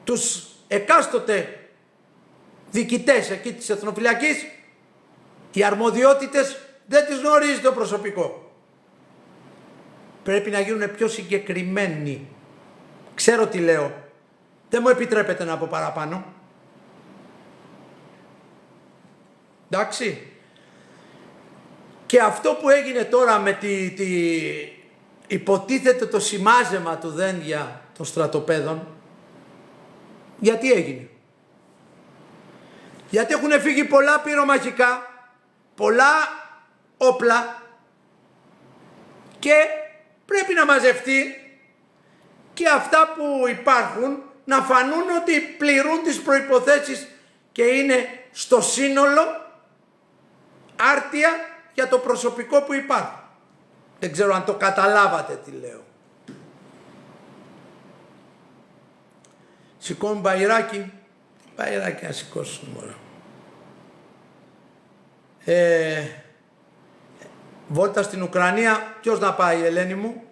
τους εκάστοτε διοικητές εκεί της εθνοφυλακής, οι αρμοδιότητες δεν τις γνωρίζει το προσωπικό. Πρέπει να γίνουν πιο συγκεκριμένοι. Ξέρω τι λέω. Δεν μου επιτρέπετε να πω παραπάνω. Εντάξει. Και αυτό που έγινε τώρα με υποτίθεται το σημάζεμα του δένδια των στρατοπέδων, γιατί έγινε? Γιατί έχουν φύγει πολλά πυρομαχικά, πολλά όπλα και πρέπει να μαζευτεί και αυτά που υπάρχουν να φανούν ότι πληρούν τις προϋποθέσεις και είναι στο σύνολο άρτια για το προσωπικό που υπάρχει. Δεν ξέρω αν το καταλάβατε τι λέω. Σηκώνουν μπαϊράκι. Μπαϊράκι να σηκώσουν μόνο. Βόλτα στην Ουκρανία. Ποιος να πάει, Ελένη μου?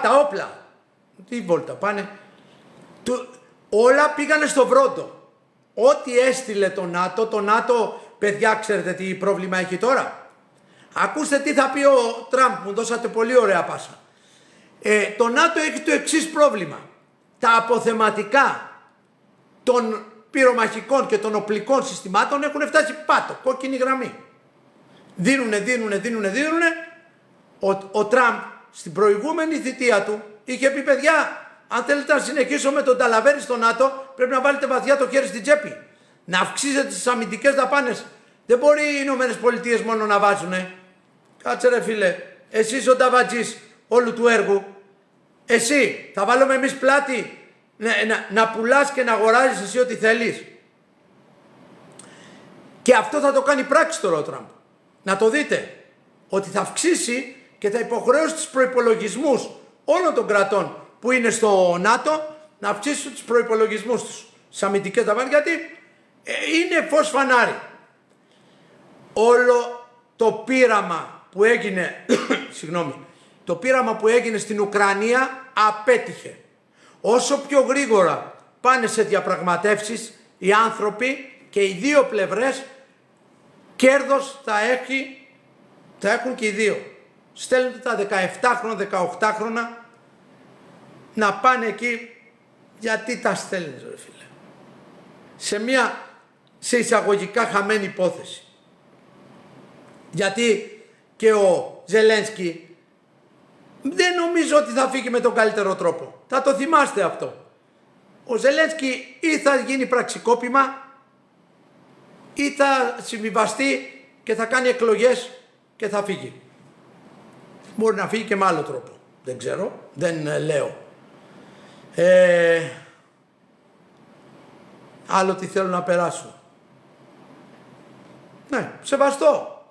Τα όπλα. Τι βόλτα πάνε? Όλα πήγανε στο βρόντο. Ό,τι έστειλε το ΝΑΤΟ, παιδιά, ξέρετε τι πρόβλημα έχει τώρα? Ακούστε τι θα πει ο Τραμπ, μου δώσατε πολύ ωραία πάσα. Το ΝΑΤΟ έχει το εξής πρόβλημα. Τα αποθεματικά των πυρομαχικών και των οπλικών συστημάτων έχουν φτάσει πάτο, κόκκινη γραμμή. Δίνουνε. Ο Τραμπ στην προηγούμενη θητεία του είχε πει, παιδιά, αν θέλετε να συνεχίσω με τον Ταλαβέρη στο ΝΑΤΟ, πρέπει να βάλετε βαθιά το χέρι στην τσέπη. Να αυξήσετε τις αμυντικές δαπάνες. Δεν μπορεί οι Ηνωμένες Πολιτείες μόνο να βάζουνε. Κάτσε ρε φίλε, εσύ είσαι ο νταβατζής όλου του έργου. Εσύ, θα βάλουμε εμείς πλάτη να πουλάς και να αγοράζεις εσύ ό,τι θέλεις. Και αυτό θα το κάνει πράξη τώρα ο Τραμπ. Να το δείτε. Ότι θα αυξήσει και θα υποχρεώσει τους προϋπολογισμούς όλων των κρατών που είναι στο ΝΑΤΟ να αυξήσουν τους προϋπολογισμούς τους στις αμυντικές δαπάνες, γιατί είναι φως φανάρι. Όλο το πείραμα που έγινε το πείραμα που έγινε στην Ουκρανία απέτυχε. Όσο πιο γρήγορα πάνε σε διαπραγματεύσεις οι άνθρωποι και οι δύο πλευρές, κέρδος θα έχουν και οι δύο. Στέλνουν τα 17χρονα, 18χρονα να πάνε εκεί. Γιατί τα στέλνεις ρε φίλε? Σε εισαγωγικά χαμένη υπόθεση. Γιατί και ο Ζελένσκι δεν νομίζω ότι θα φύγει με τον καλύτερο τρόπο. Θα το θυμάστε αυτό. Ο Ζελένσκι ή θα γίνει πραξικόπημα ή θα συμβιβαστεί και θα κάνει εκλογές και θα φύγει. Μπορεί να φύγει και με άλλο τρόπο. Δεν ξέρω, δεν λέω. Άλλο τι θέλω να περάσω. Ναι, σεβαστό.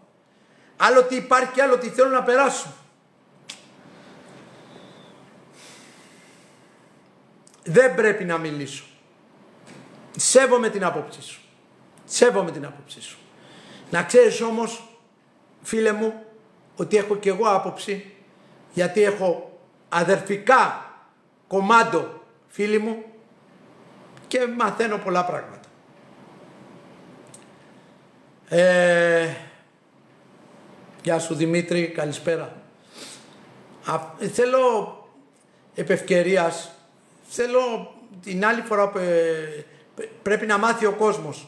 Άλλο τι υπάρχει και άλλο τι θέλω να περάσω. Δεν πρέπει να μιλήσω. Σέβομαι την άποψή σου. Σέβομαι την άποψή σου. Να ξέρεις όμως, φίλε μου, ότι έχω και εγώ άποψη, γιατί έχω αδερφικά κομμάντο φίλοι μου και μαθαίνω πολλά πράγματα. Γεια σου Δημήτρη, καλησπέρα. Θέλω επ' ευκαιρίας, θέλω την άλλη φορά που πρέπει να μάθει ο κόσμος.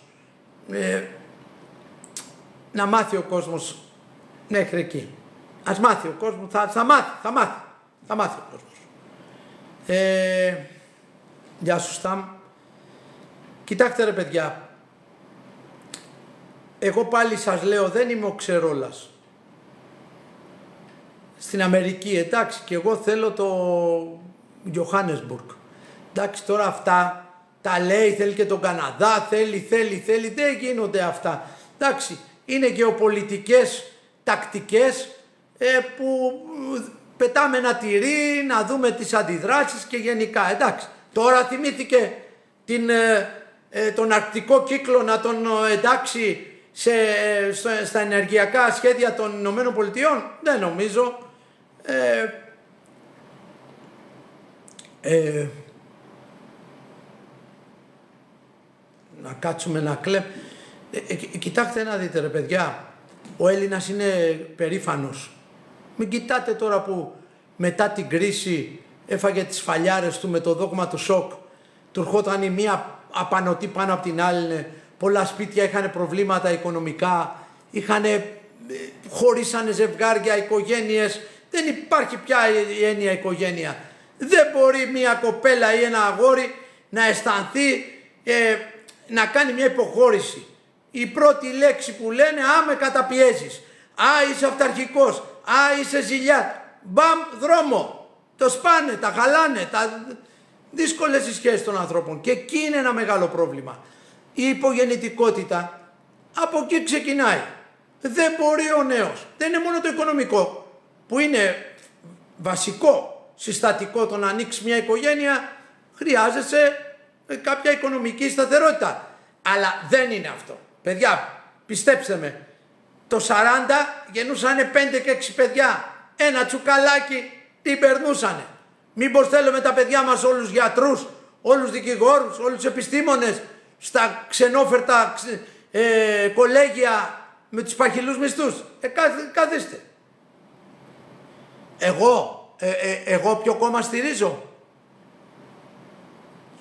Να μάθει ο κόσμος μέχρι εκεί. Ας μάθει ο κόσμος, θα μάθει ο κόσμος. Γεια σου Σταμ. Κοιτάξτε ρε παιδιά, εγώ πάλι σας λέω δεν είμαι ο Ξερόλας. Στην Αμερική, εντάξει, και εγώ θέλω το Johannesburg. Εντάξει, τώρα αυτά τα λέει, θέλει και τον Καναδά, θέλει, δεν γίνονται αυτά. Εντάξει, είναι γεωπολιτικές τακτικές που πετάμε ένα τυρί, να δούμε τις αντιδράσεις και γενικά. Εντάξει, τώρα θυμήθηκε τον αρκτικό κύκλο να τον εντάξει στα ενεργειακά σχέδια των Ηνωμένων Πολιτειών. Δεν νομίζω. Να κάτσουμε να κλαίμε. Κοιτάξτε να δείτε ρε παιδιά, ο Έλληνας είναι περήφανος. Μην κοιτάτε τώρα που μετά την κρίση έφαγε τις φαλιάρες του με το δόγμα του σοκ. Του ερχόταν η μία απανωτή πάνω από την άλλη. Πολλά σπίτια είχαν προβλήματα οικονομικά, χωρίσανε ζευγάρια, οικογένειες. Δεν υπάρχει πια η έννοια οικογένεια. Δεν μπορεί μια κοπέλα ή ένα αγόρι να αισθανθεί να κάνει μια υποχώρηση. Η πρώτη λέξη που λένε, με καταπιέζεις, είσαι αυταρχικός, είσαι ζηλιά, μπαμ, δρόμο, το σπάνε, τα χαλάνε, δύσκολες οι σχέσεις των ανθρώπων και εκεί είναι ένα μεγάλο πρόβλημα. Η υπογεννητικότητα από εκεί ξεκινάει. Δεν μπορεί ο νέος, δεν είναι μόνο το οικονομικό που είναι βασικό συστατικό το να ανοίξει μια οικογένεια, χρειάζεσαι κάποια οικονομική σταθερότητα. Αλλά δεν είναι αυτό. Παιδιά, πιστέψτε με, το 40 γεννούσαν 5 και 6 παιδιά. Ένα τσουκαλάκι την περνούσανε. Μήπως θέλουμε τα παιδιά μας όλους γιατρούς, όλους δικηγόρους, όλους επιστήμονες, στα ξενόφερτα κολέγια με τους παχυλούς μισθούς. Καθίστε. Εγώ ποιο κόμμα στηρίζω?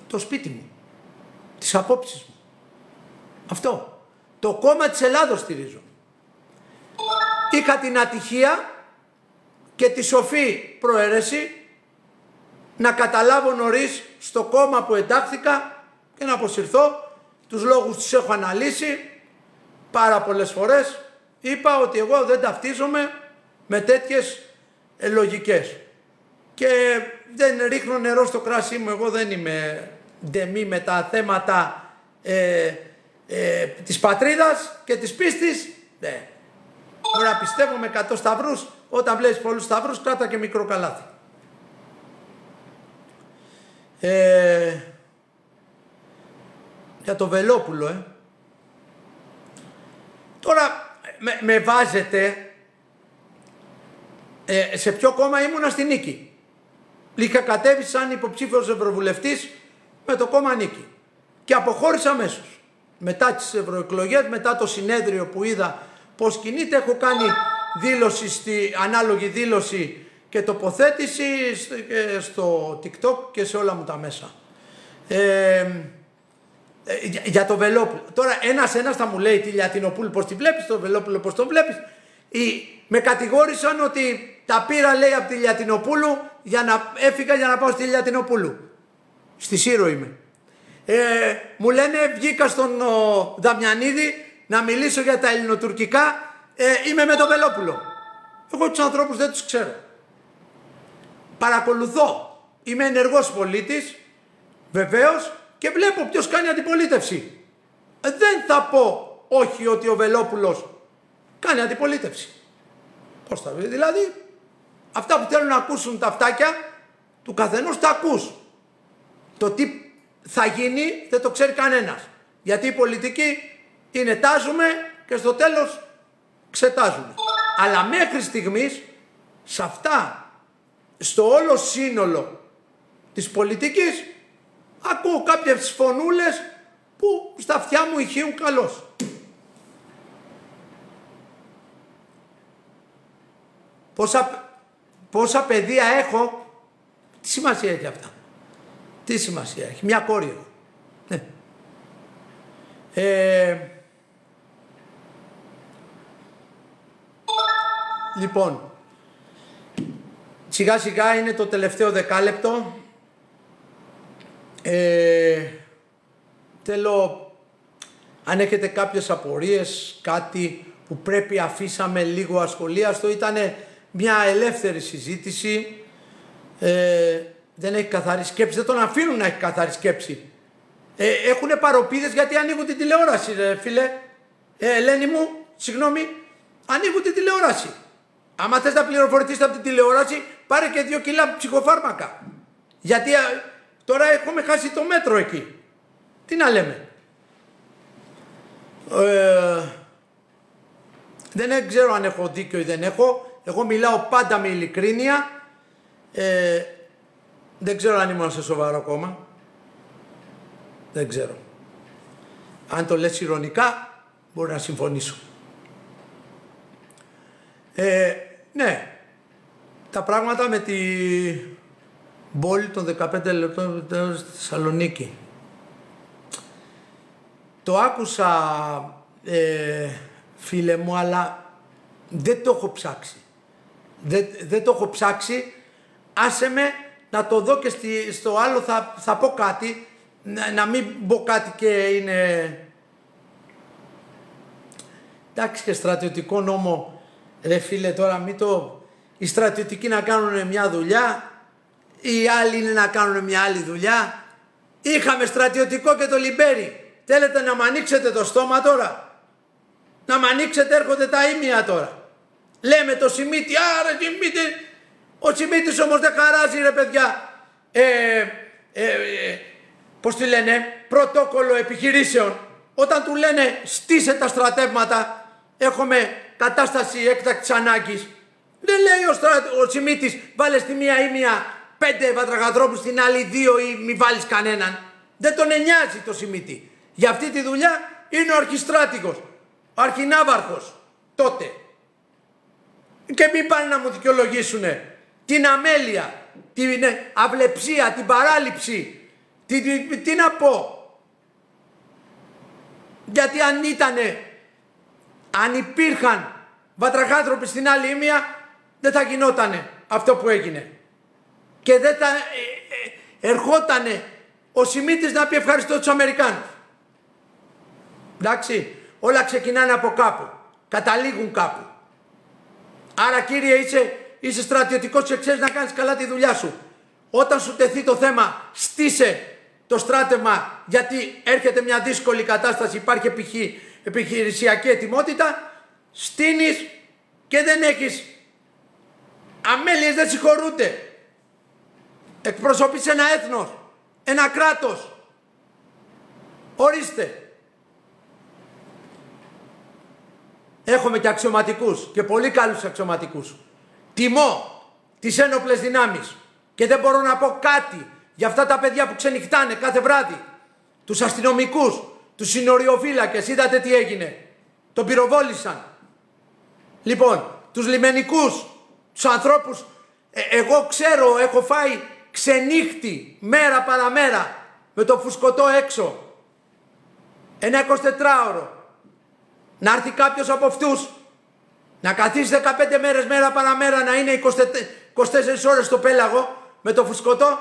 Το σπίτι μου, τις απόψεις μου. Αυτό. Το κόμμα της Ελλάδος στηρίζω. Είχα την ατυχία και τη σοφή προαίρεση να καταλάβω νωρίς στο κόμμα που εντάχθηκα και να αποσυρθώ. Τους λόγους τους έχω αναλύσει πάρα πολλές φορές. Είπα ότι εγώ δεν ταυτίζομαι με τέτοιες λογικές. Και δεν ρίχνω νερό στο κράσι μου. Εγώ δεν είμαι ντεμή με τα θέματα της πατρίδας και της πίστης. Μπορεί να πιστεύω με 100 σταυρούς. Όταν βλέπεις πολλούς σταυρούς, κράτα και μικρό καλάθι. Για το Βελόπουλο, Τώρα με βάζετε σε ποιο κόμμα ήμουνα στη Νίκη. Είχα κατέβει σαν υποψήφιος ευρωβουλευτής με το κόμμα Νίκη. Και αποχώρησα αμέσως. Μετά τις ευρωεκλογές, μετά το συνέδριο που είδα πώς κινείται, έχω κάνει δήλωση, ανάλογη δήλωση και τοποθέτηση στο TikTok και σε όλα μου τα μέσα. Για το Βελόπουλο. Τώρα ένας θα μου λέει τη Λιατινοπούλου πώς τη βλέπεις, το Βελόπουλο πώς το βλέπεις. Με κατηγόρησαν ότι τα πήρα, λέει, από τη Λιατινοπούλου έφυγα για να πάω στη Λιατινοπούλου. Στη Σύρο είμαι. Μου λένε βγήκα στον Δαμιανίδη να μιλήσω για τα ελληνοτουρκικά, είμαι με το Βελόπουλο. Εγώ τους ανθρώπους δεν τους ξέρω. Παρακολουθώ. Είμαι ενεργός πολίτης, βεβαίως, και βλέπω ποιος κάνει αντιπολίτευση. Δεν θα πω όχι ότι ο Βελόπουλος κάνει αντιπολίτευση. Πώς θα πει, δηλαδή, αυτά που θέλουν να ακούσουν τα αυτάκια του καθενός τα ακούς. Το τι θα γίνει δεν το ξέρει κανένας. Γιατί η πολιτική είναι τάζουμε και στο τέλος ξετάζουμε. Αλλά μέχρι στιγμής, σε αυτά, στο όλο σύνολο της πολιτικής, ακούω κάποιες φωνούλες που στα αυτιά μου ηχείουν καλώς. Πόσα παιδεία έχω, τι σημασία έχει αυτά? Τι σημασία έχει? Μια κόρη έχω. Ναι. Λοιπόν, σιγά σιγά είναι το τελευταίο δεκάλεπτο. Θέλω, αν έχετε κάποιες απορίες, κάτι που πρέπει αφήσαμε λίγο ασχολίαστο, ήταν μια ελεύθερη συζήτηση, δεν έχει καθαρή σκέψη, δεν τον αφήνουν να έχει καθαρή σκέψη Έχουν παροπίδες γιατί ανοίγουν την τηλεόραση, ρε φίλε. Ελένη μου, συγγνώμη, ανοίγουν την τηλεόραση. Άμα θες να πληροφορηθείς από την τηλεόραση, πάρε και 2 κιλά ψυχοφάρμακα. Γιατί τώρα έχουμε χάσει το μέτρο εκεί. Τι να λέμε. Δεν ξέρω αν έχω δίκιο ή δεν έχω. Εγώ μιλάω πάντα με ειλικρίνεια. Δεν ξέρω αν ήμουν σε σοβαρό ακόμα. Δεν ξέρω. Αν το λες ειρωνικά, μπορεί να συμφωνήσω. Ναι. Τα πράγματα με τη πόλη των 15 λεπτών στη Θεσσαλονίκη. Το άκουσα, φίλε μου, αλλά δεν το έχω ψάξει. Δεν το έχω ψάξει. Άσε με να το δω και στο άλλο θα πω κάτι. Να μην πω κάτι και είναι... Εντάξει, και στρατιωτικό νόμο, ρε φίλε, τώρα μην το... Οι στρατιωτικοί να κάνουν μια δουλειά, οι άλλοι είναι να κάνουν μια άλλη δουλειά. Είχαμε στρατιωτικό και το Λιμπέρι. Θέλετε να μ' ανοίξετε το στόμα τώρα? Να μ' ανοίξετε, έρχονται τα ήμια τώρα. Λέμε το Σιμίτη, άρα Σιμίτη. Ο Σιμίτης όμως δεν χαράζει, ρε παιδιά. Πώς τη λένε, πρωτόκολλο επιχειρήσεων. Όταν του λένε στήσε τα στρατεύματα, έχουμε κατάσταση έκτακτης ανάγκης. Δεν λέει ο Σιμίτης βάλε στη μία ήμια 5 βατραχανθρώπους, στην άλλη 2 ή μη βάλεις κανέναν. Δεν τον νοιάζει το Σιμίτη. Για αυτή τη δουλειά είναι ο αρχιστράτηγος, ο αρχινάβαρχος τότε. Και μην πάνε να μου δικαιολογήσουνε την αμέλεια, την αυλεψία, την παράληψη. Τι να πω. Γιατί αν υπήρχαν βατραχάνθρωποι στην άλλη ήμια, δεν θα γινότανε αυτό που έγινε. Και δεν θα ερχότανε ο Σιμίτης να πει ευχαριστώ τους Αμερικάνους. Εντάξει, όλα ξεκινάνε από κάπου, καταλήγουν κάπου. Άρα κύριε, είσαι στρατιωτικός και ξέρεις να κάνεις καλά τη δουλειά σου. Όταν σου τεθεί το θέμα, στήσε το στράτευμα, γιατί έρχεται μια δύσκολη κατάσταση, υπάρχει επιχειρησιακή ετοιμότητα, στείνεις και δεν έχεις αμέλειες, δεν συγχωρούνται. Εκπροσωπείς ένα έθνος, ένα κράτος. Ορίστε. Έχουμε και αξιωματικούς και πολύ καλούς αξιωματικούς. Τιμώ τις ένοπλες δυνάμεις και δεν μπορώ να πω κάτι για αυτά τα παιδιά που ξενυχτάνε κάθε βράδυ. Τους αστυνομικούς, τους συνοριοφύλακες, είδατε τι έγινε. Τον πυροβόλησαν. Λοιπόν, τους λιμενικούς, τους ανθρώπους, εγώ ξέρω, έχω φάει ξενύχτη μέρα παραμέρα με το φουσκωτό έξω. Ένα 24ωρο. Να έρθει κάποιος από αυτούς να καθίσει 15 μέρες μέρα παραμέρα, να είναι 24 ώρες στο πέλαγο με το φουσκωτό,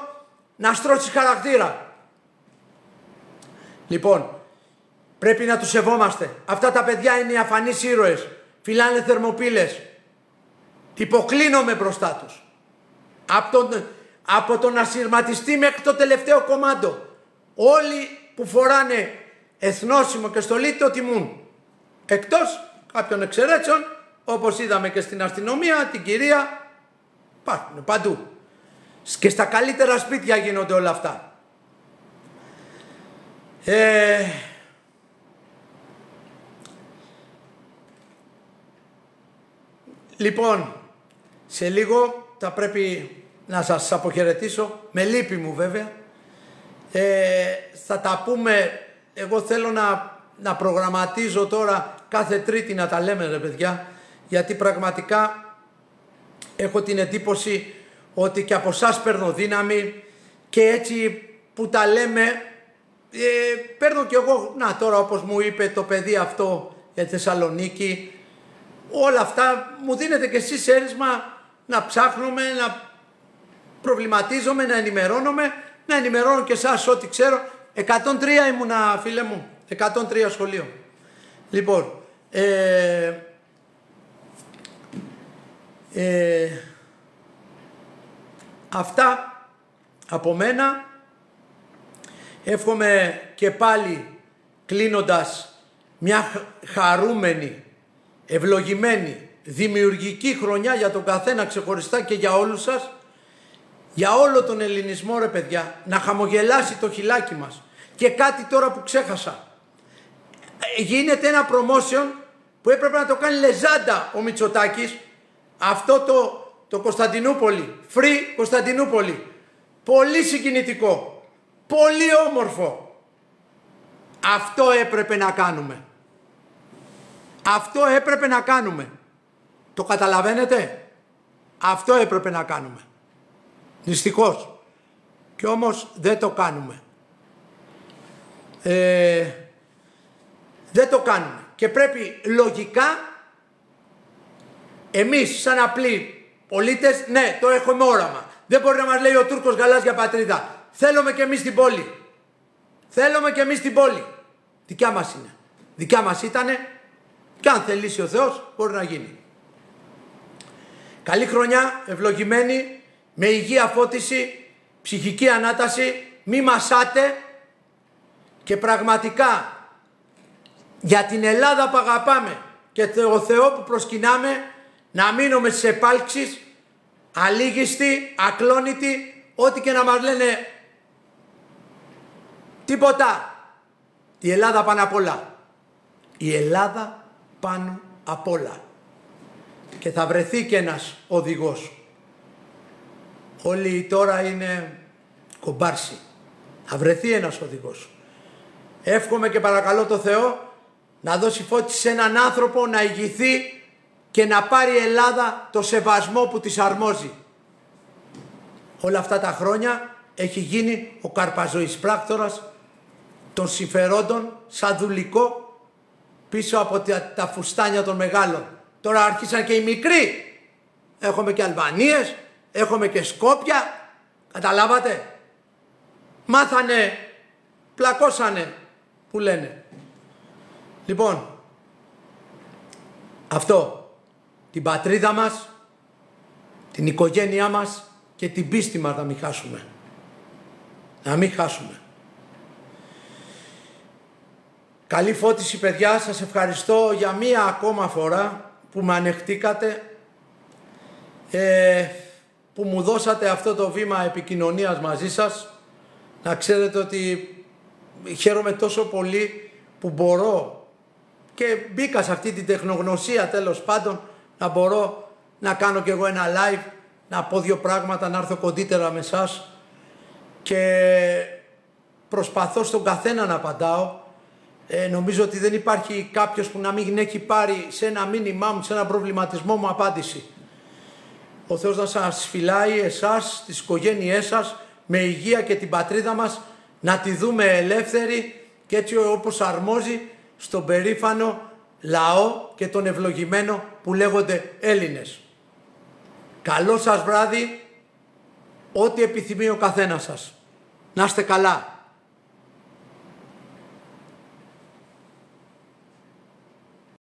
να στρώσει χαρακτήρα. Λοιπόν, πρέπει να τους σεβόμαστε. Αυτά τα παιδιά είναι οι αφανείς ήρωες. Φυλάνε θερμοπύλες. Υποκλίνομαι μπροστά τους. Από τον ασυρματιστή μέχρι το τελευταίο κομμάντο. Όλοι που φοράνε εθνόσημο και στολή το τιμούν. Εκτός κάποιων εξαιρέσεων, όπως είδαμε και στην αστυνομία, την κυρία, υπάρχουν παντού. Και στα καλύτερα σπίτια γίνονται όλα αυτά. Λοιπόν, σε λίγο θα πρέπει να σας αποχαιρετήσω, με λύπη μου βέβαια. Θα τα πούμε, εγώ θέλω να προγραμματίζω τώρα κάθε Τρίτη να τα λέμε, ρε παιδιά, γιατί πραγματικά έχω την εντύπωση ότι και από εσάς παίρνω δύναμη και έτσι που τα λέμε παίρνω κι εγώ, να τώρα όπως μου είπε το παιδί αυτό για τη Θεσσαλονίκη, όλα αυτά μου δίνετε κι εσείς έρισμα να ψάχνουμε, να προβληματίζομαι, να ενημερώνομαι, να ενημερώνω και εσάς ό,τι ξέρω. 103 ήμουνα, φίλε μου, 103 σχολείο. Λοιπόν, αυτά από μένα. Εύχομαι και πάλι κλείνοντας μια χαρούμενη, ευλογημένη, δημιουργική χρονιά για τον καθένα ξεχωριστά και για όλους σας, για όλο τον ελληνισμό ρε παιδιά, να χαμογελάσει το χιλάκι μας. Και κάτι τώρα που ξέχασα, γίνεται ένα promotion που έπρεπε να το κάνει λεζάντα ο Μητσοτάκης, αυτό το Κωνσταντινούπολη, Free Κωνσταντινούπολη, πολύ συγκινητικό, πολύ όμορφο. Αυτό έπρεπε να κάνουμε. Αυτό έπρεπε να κάνουμε. Το καταλαβαίνετε? Αυτό έπρεπε να κάνουμε. Δυστυχώς. Και όμως δεν το κάνουμε. Δεν το κάνουμε. Και πρέπει λογικά εμείς σαν απλοί πολίτες, ναι, το έχουμε όραμα. Δεν μπορεί να μας λέει ο Τούρκος γαλάζια πατρίδα. Θέλουμε και εμείς την πόλη. Θέλουμε και εμείς την πόλη. Δικιά μας είναι. Δικιά μας ήτανε και αν θελήσει ο Θεός μπορεί να γίνει. Καλή χρονιά, ευλογημένη, με υγεία φώτιση, ψυχική ανάταση, μη μασάτε και πραγματικά για την Ελλάδα που αγαπάμε και το Θεό που προσκυνάμε να μείνουμε στις επάλξεις, αλήγιστοι, ακλόνητοι, ό,τι και να μας λένε, τίποτα. Η Ελλάδα πάνω απ' όλα. Η Ελλάδα πάνω απ' όλα. Και θα βρεθεί και ένας οδηγός. Όλοι τώρα είναι κομπάρσι. Θα βρεθεί ένας οδηγός. Εύχομαι και παρακαλώ το Θεό να δώσει φώτιση σε έναν άνθρωπο να ηγηθεί και να πάρει η Ελλάδα το σεβασμό που της αρμόζει. Όλα αυτά τα χρόνια έχει γίνει ο καρπαζοής πράκτορας των συμφερόντων σαν δουλικό πίσω από τα φουστάνια των μεγάλων. Τώρα άρχισαν και οι μικροί. Έχουμε και Αλβανίες, έχουμε και Σκόπια. Καταλάβατε? Μάθανε, πλακώσανε που λένε. Λοιπόν, αυτό, την πατρίδα μας, την οικογένειά μας και την πίστη μας να μην χάσουμε. Να μην χάσουμε. Καλή φώτιση παιδιά, σας ευχαριστώ για μία ακόμα φορά που με ανεχτήκατε, που μου δώσατε αυτό το βήμα επικοινωνίας μαζί σας. Να ξέρετε ότι χαίρομαι τόσο πολύ που μπορώ και μπήκα σε αυτή την τεχνογνωσία τέλος πάντων να μπορώ να κάνω κι εγώ ένα live, να πω δύο πράγματα, να έρθω κοντύτερα με εσάς και προσπαθώ στον καθένα να απαντάω. Νομίζω ότι δεν υπάρχει κάποιος που να μην έχει πάρει σε ένα μήνυμά μου, σε ένα προβληματισμό μου απάντηση. Ο Θεός να σας φυλάει εσάς, τις οικογένειές σας, με υγεία και την πατρίδα μας να τη δούμε ελεύθερη και έτσι όπως αρμόζει στον περήφανο λαό και τον ευλογημένο που λέγονται Έλληνες. Καλό σας βράδυ, ό,τι επιθυμεί ο καθένας σας. Να είστε καλά.